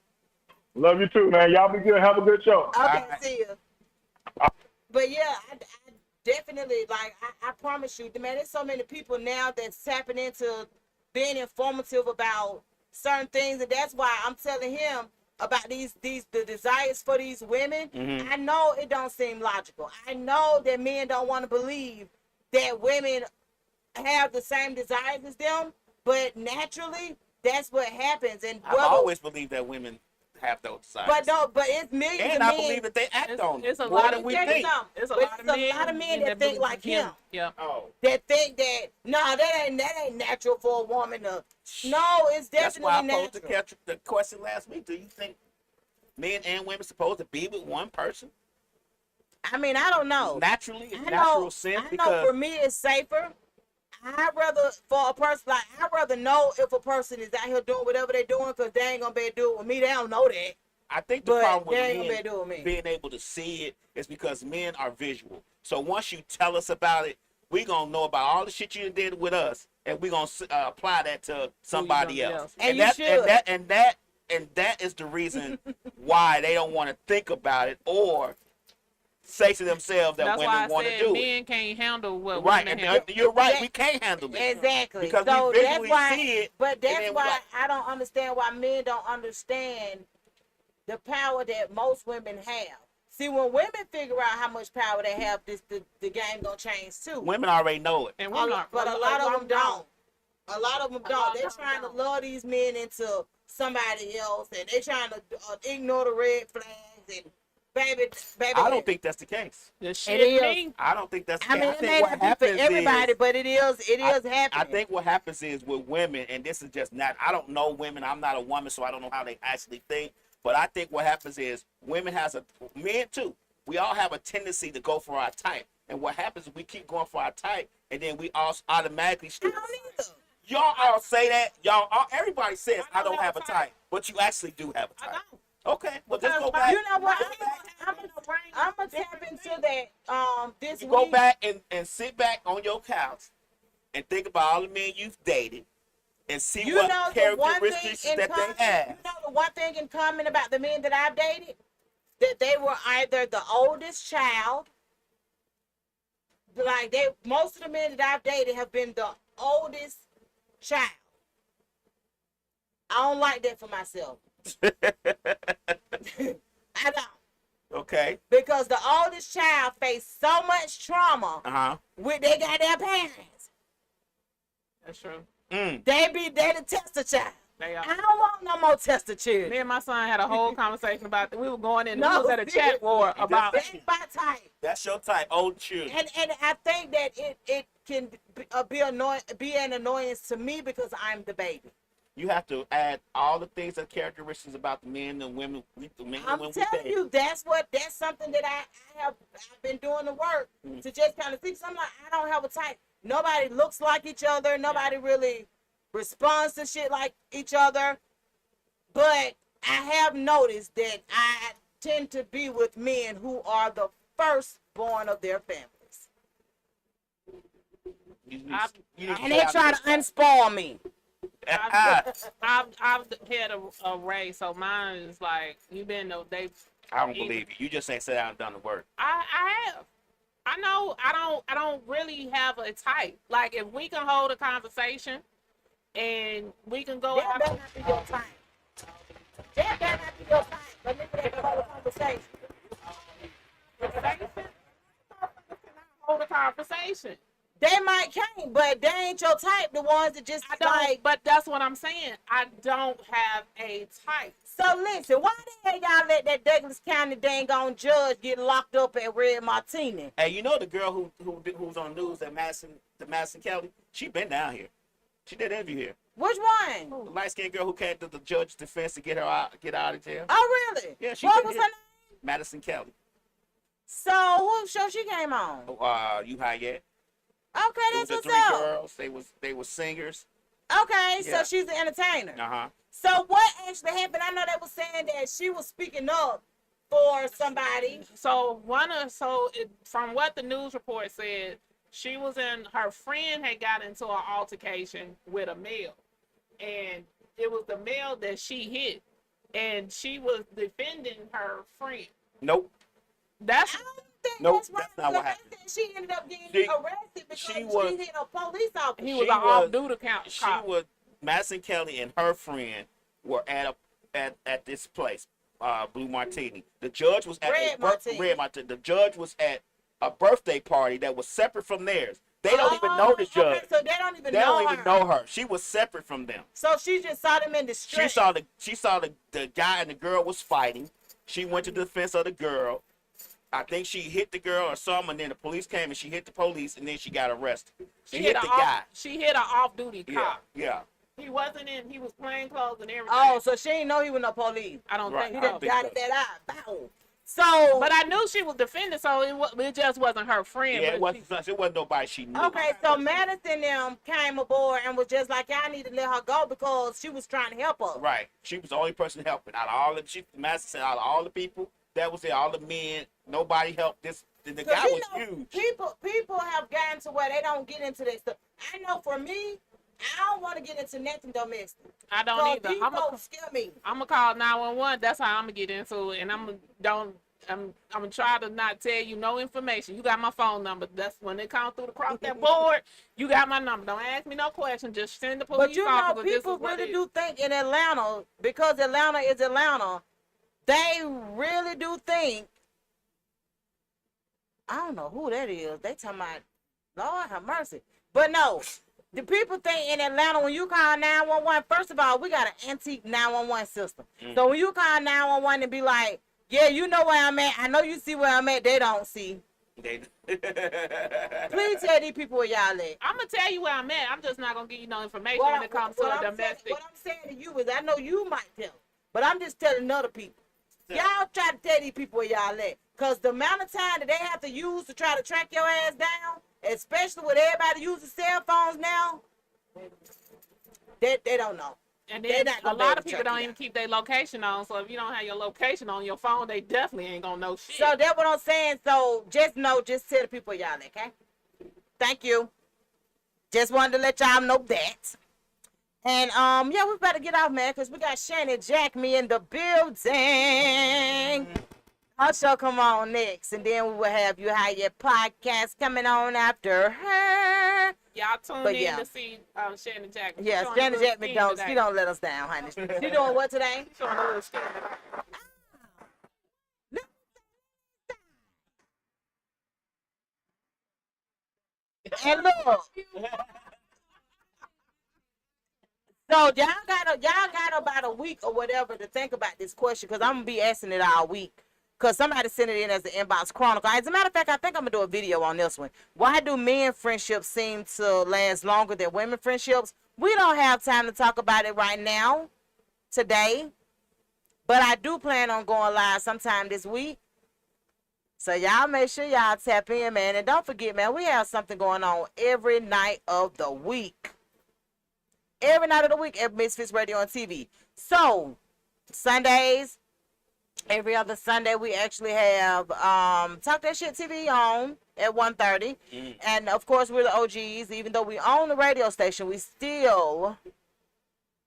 Love you too, man. Y'all be good. Have a good show. Okay, see you. But yeah, I definitely, like, I promise you, man, there's so many people now that's tapping into being informative about certain things, and that's why I'm telling him about the desires for these women. I know it don't seem logical. I know that men don't want to believe that women have the same desires as them, but naturally, that's what happens. And I've always believed that women have those desires. But it's millions and of I men. believe that they act on it. It's a lot of we think. It's a lot of men that think like him. Yeah. That think that that ain't natural for a woman to. No, it's definitely natural. That's why I posed the question last week. Do you think men and women supposed to be with one person? I mean, I don't know. Naturally, in natural sense, I know for me it's safer. I'd rather know if a person is out here doing whatever they're doing, because they ain't gonna be able to do it with me. They don't know that. I think the But problem they ain't with gonna be doing men me. being able to see it is because men are visual. So once you tell us about it, we gonna know about all the shit you did with us, and we gonna apply that to somebody else. And you should. And that is the reason why they don't want to think about it or say to themselves that That's women want to do men it. can't handle what Right, women and handle. you're right. We can't handle it Exactly. because so we that's visually why, see it. But and that's then why like, I don't understand why men don't understand the power that most women have. See, when women figure out how much power they have, the game gonna change too. women already know it. And But a lot of them don't. A lot of them lot don't. of They're them trying to don't. lure these men into somebody else, and they're trying to ignore the red flags and baby. I don't think that's the case. The It shit is. me. I don't think that's the I case. mean, I it think may what not be for happens everybody, is, but it is happening. I think what happens is with women, and this is just not, I don't know women, I'm not a woman, so I don't know how they actually think, but I think what happens is men too, we all have a tendency to go for our type. And what happens is we keep going for our type, and then we all automatically I stupid. don't either. Y'all all say that. Everybody says I don't have a type, but you actually do have a I type. don't. Okay, well just go back. You know what? I'm I'm gonna tap into that this You week. go back and sit back on your couch and think about all the men you've dated and see You what know the one thing characteristics in that common. they have. You know the one thing in common about the men that I've dated, that they were either the oldest child. Like most of the men that I've dated have been the oldest child. I don't like that for myself. I don't. Okay. Because the oldest child faced so much trauma Uh-huh. with their goddamn parents. That's true. Mm. They the tester child. They are. I don't want no more tester children. Me and my son had a whole conversation about that. We were going in. No, we was at a chat war about. That's my type. That's your type, old children. And I think that it can be an annoyance to me because I'm the baby. You have to add all the things and characteristics about the men and women. I'm telling you, that's something that I've been doing the work to just kind of see. So I'm like, I don't have a type. Nobody looks like each other. Nobody really responds to shit like each other. But I have noticed that I tend to be with men who are the firstborn of their families. And they try to unspoil me. I've had a race, so mine is like you been no they. I don't believe you. You just ain't sat down and done the work. I have. I know. I don't really have a type. Like if we can hold a conversation, and we can go That out. better not be your time. That better not be your time. But maybe they can hold a conversation. Hold a conversation. They might can't, but they ain't your type. The ones that just I don't. like. But that's what I'm saying. I don't have a type. So listen, why the hell y'all let that Douglas County dang on judge get locked up at Red Martini? Hey, you know the girl who's on the news at Madison Kelly? She been down here. She did an interview here. Which one? The light skinned girl who came to the judge's defense to get out of jail. Oh really? Yeah, she What been was here. her name? Madison Kelly. So who show she came on? You high yet? Okay, It was that's the what's three up. girls. They were singers. Okay, Yeah. so she's an entertainer. Uh-huh. So what actually happened? I know they were saying that she was speaking up for somebody. So from what the news report said, she was her friend had got into an altercation with a male, and it was the male that she hit, and she was defending her friend. Nope. That's I don't think Nope, that's right. that's not what because happened. they said she ended up getting She- arrested because she she was- hit a police officer. he was She an was- off-duty cop. She was Madison Kelly and her friend were at this place, Blue Martini. The judge was at Red Martini. Red Martini. The judge was at a birthday party that was separate from theirs. They don't even know the judge. Okay, so they don't even They know don't her. even know her. She was separate from them. So she just saw them in the street. She saw the guy and the girl was fighting. She went to the defense of the girl. I think she hit the girl or something, and then the police came and she hit the police, and then she got arrested. She hit the guy. She hit an off-duty Yeah, cop. yeah. He wasn't in. He was plain clothes and everything. Oh, so she didn't know he was no police. I don't Right. think He so. just got it that eye. Bow. So, but I knew she was defending, so it just wasn't her friend. Yeah, but it wasn't nobody she knew. okay, so Madison them came aboard and was just like, y'all need to let her go because she was trying to help us. Right. She was the only person helping. Out of all the Madison said, out of all the people that was there, all the men, nobody helped this. The guy was huge. People have gotten to where they don't get into that stuff. I know for me, I don't want to get into nothing domestic. I don't either. These folks scare me. I'm gonna call 911. That's how I'm gonna get into it, and I'm gonna try to not tell you no information. You got my phone number. That's when they come through across that board. You got my number. Don't ask me no question. Just send the police. But you know, people really do think in Atlanta, because Atlanta is Atlanta, they really do think. I don't know who that is. They talking about, Lord have mercy. But no, the people think in Atlanta when you call 911, first of all, we got an antique 911 system. So when you call 911 and be like, yeah, you know where I'm at. I know you see where I'm at. They don't see. Please tell these people where y'all at. I'm gonna tell you where I'm at. I'm just not gonna give you no information when it comes to a domestic. What I'm saying to you is, I know you might tell, but I'm just telling other people. Y'all try to tell these people where y'all at. Because the amount of time that they have to use to try to track your ass down, especially with everybody using cell phones now, they don't know. And then a lot of people don't even keep their location on. So if you don't have your location on your phone, they definitely ain't gonna know shit. So that's what I'm saying. So just tell the people where y'all at, okay? Thank you. Just wanted to let y'all know that. And yeah, we better get off, man, because we got Shannon Jack me in the building. Her show come on next, and then we will have You High Yet podcast coming on after her. Y'all tune in to see Shannon Jack. Yeah, Shannon Jack me don't. She don't let us down, honey. She doing what today? She's showing a little skin. And look. So y'all got about a week or whatever to think about this question, because I'm gonna be asking it all week. Because somebody sent it in as an inbox chronicle. As a matter of fact, I think I'm going to do a video on this one. Why do men friendships seem to last longer than women friendships? We don't have time to talk about it right now, today. But I do plan on going live sometime this week. So y'all make sure y'all tap in, man. And don't forget, man, we have something going on every night of the week. Every night of the week at Misfits Radio and TV. So, Sundays, every other Sunday, we actually have Talk That Shit TV on at 1:30. And, of course, we're the OGs. Even though we own the radio station, we still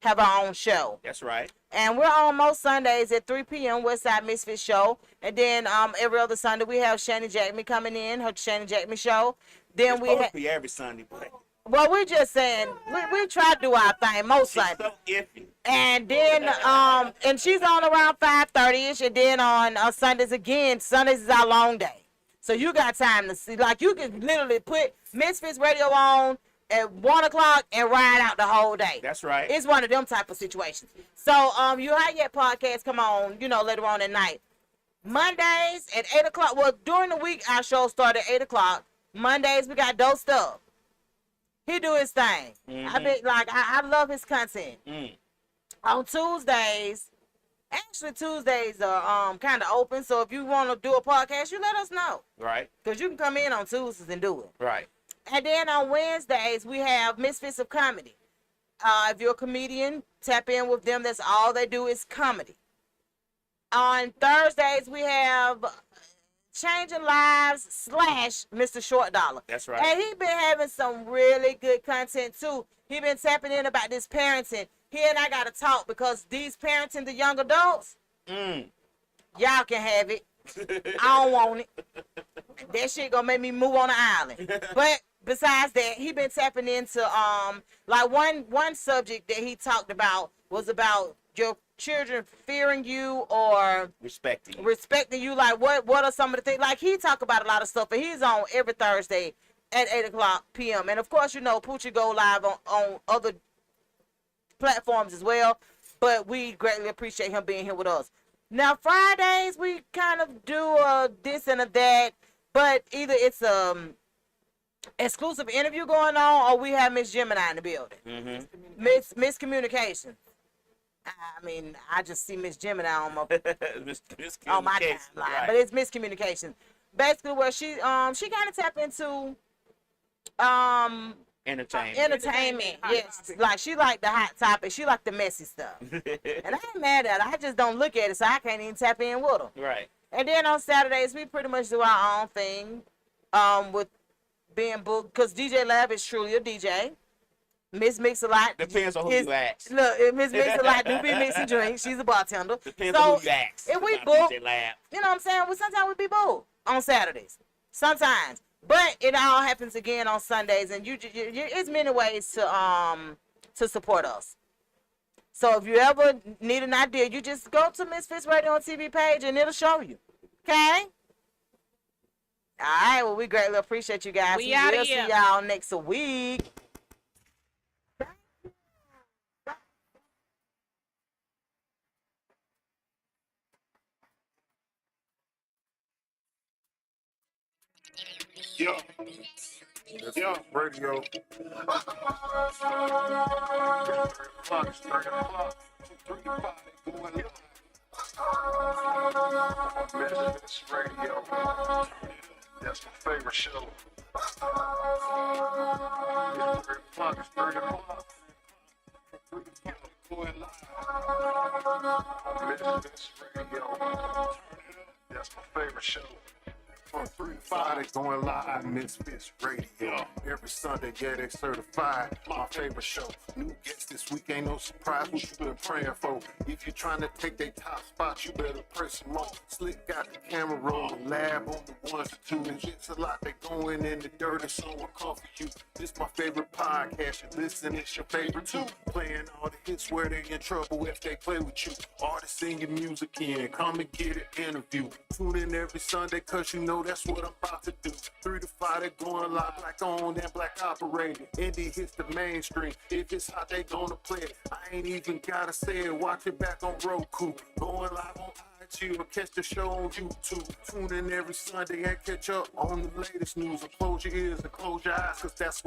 have our own show. That's right. And we're on most Sundays at 3 p.m. WestSide MisFits show. And then every other Sunday, we have Shannon Jackman coming in, her Shannon Jackman show. Then it's supposed to be every Sunday, but... Well, we're just saying, we try to do our thing most Sundays. So iffy. And then, and she's on around 5:30ish, and then on Sundays again. Sundays is our long day, so you got time to see. Like, you can literally put Misfits Radio on at 1 o'clock and ride out the whole day. That's right. It's one of them type of situations. So, You High Yet podcast come on, later on at night. Mondays at 8 o'clock. Well, during the week our show start at 8 o'clock. Mondays we got Dope Stuff. He do his thing. I love his content. On Tuesdays, actually Tuesdays are kind of open. So if you want to do a podcast, you let us know. Right. Because you can come in on Tuesdays and do it. Right. And then on Wednesdays, we have Misfits of Comedy. If you're a comedian, tap in with them. That's all they do is comedy. On Thursdays, we have Changing Lives / Mr. Short Dollar. That's right. And he been having some really good content too. He been tapping in about this parenting. He and I got to talk, because these parenting the young adults, y'all can have it. I don't want it. That shit gonna make me move on the island. But besides that, he been tapping into like one subject that he talked about was about your children fearing you or respecting you. Like what are some of the things? Like, he talk about a lot of stuff, and he's on every Thursday at 8 o'clock p.m. And of course, Poochie go live on other platforms as well. But we greatly appreciate him being here with us. Now Fridays we kind of do a this and a that, but either it's exclusive interview going on, or we have Miss Gemini in the building. Miscommunication. I mean, I just see Miss Gemini on my Miscommunication, on my timeline, right. but it's miscommunication. Basically, where she kind of tap into Entertainment. entertainment. Hot Yes, topic. like she like the hot topic. She like the messy stuff, and I ain't mad at her. I just don't look at it, so I can't even tap in with her. Right. And then on Saturdays, we pretty much do our own thing, with being booked, because DJ Lab is truly a DJ. Miss Mix a Lot. Depends on who you ask. Look, Miss Mix a Lot do be mixing drinks. She's a bartender. Depends So, on who you ask. if we about book- DJ Lab. you know what I'm saying? Sometimes we be booked on Saturdays. Sometimes. But it all happens again on Sundays, and it's many ways to support us. So if you ever need an idea, you just go to Misfits Radio on TV page, and it'll show you. Okay? All right. Well, we greatly appreciate you guys. We outta will here. see y'all next week. Yeah. Yeah. Radio. O'clock, it's 3 o'clock. 2, 3, 5, they going live. Misfits Radio. That's my favorite show. It's 3 o'clock, it's 3 o'clock. 3 o'clock, going live. Misfits Radio. That's my favorite show. From 3 to 5, they going live, Misfits Radio. Every Sunday, yeah, they certified. My favorite show. New guests this week, ain't no surprise what you been praying for. If you're trying to take their top spot, you better press them on. Slick got the camera rolling, lab on the 1 to 2. And it's a lot, they going in the dirt, and someone come for you. This my favorite podcast, you listen, it's your favorite too. Playing all the hits where they in trouble if they play with you. Artists sing your music in, come and get an interview. Tune in every Sunday, cause you know that's what I'm about to do. 3 to 5, they going live, black owned and black operated. Indie hits the mainstream. If it's hot, they gonna play it. I ain't even gotta say it. Watch it back on Roku. Going live on IG or catch the show on YouTube. Tune in every Sunday and catch up on the latest news. Or close your ears and close your eyes, cause that's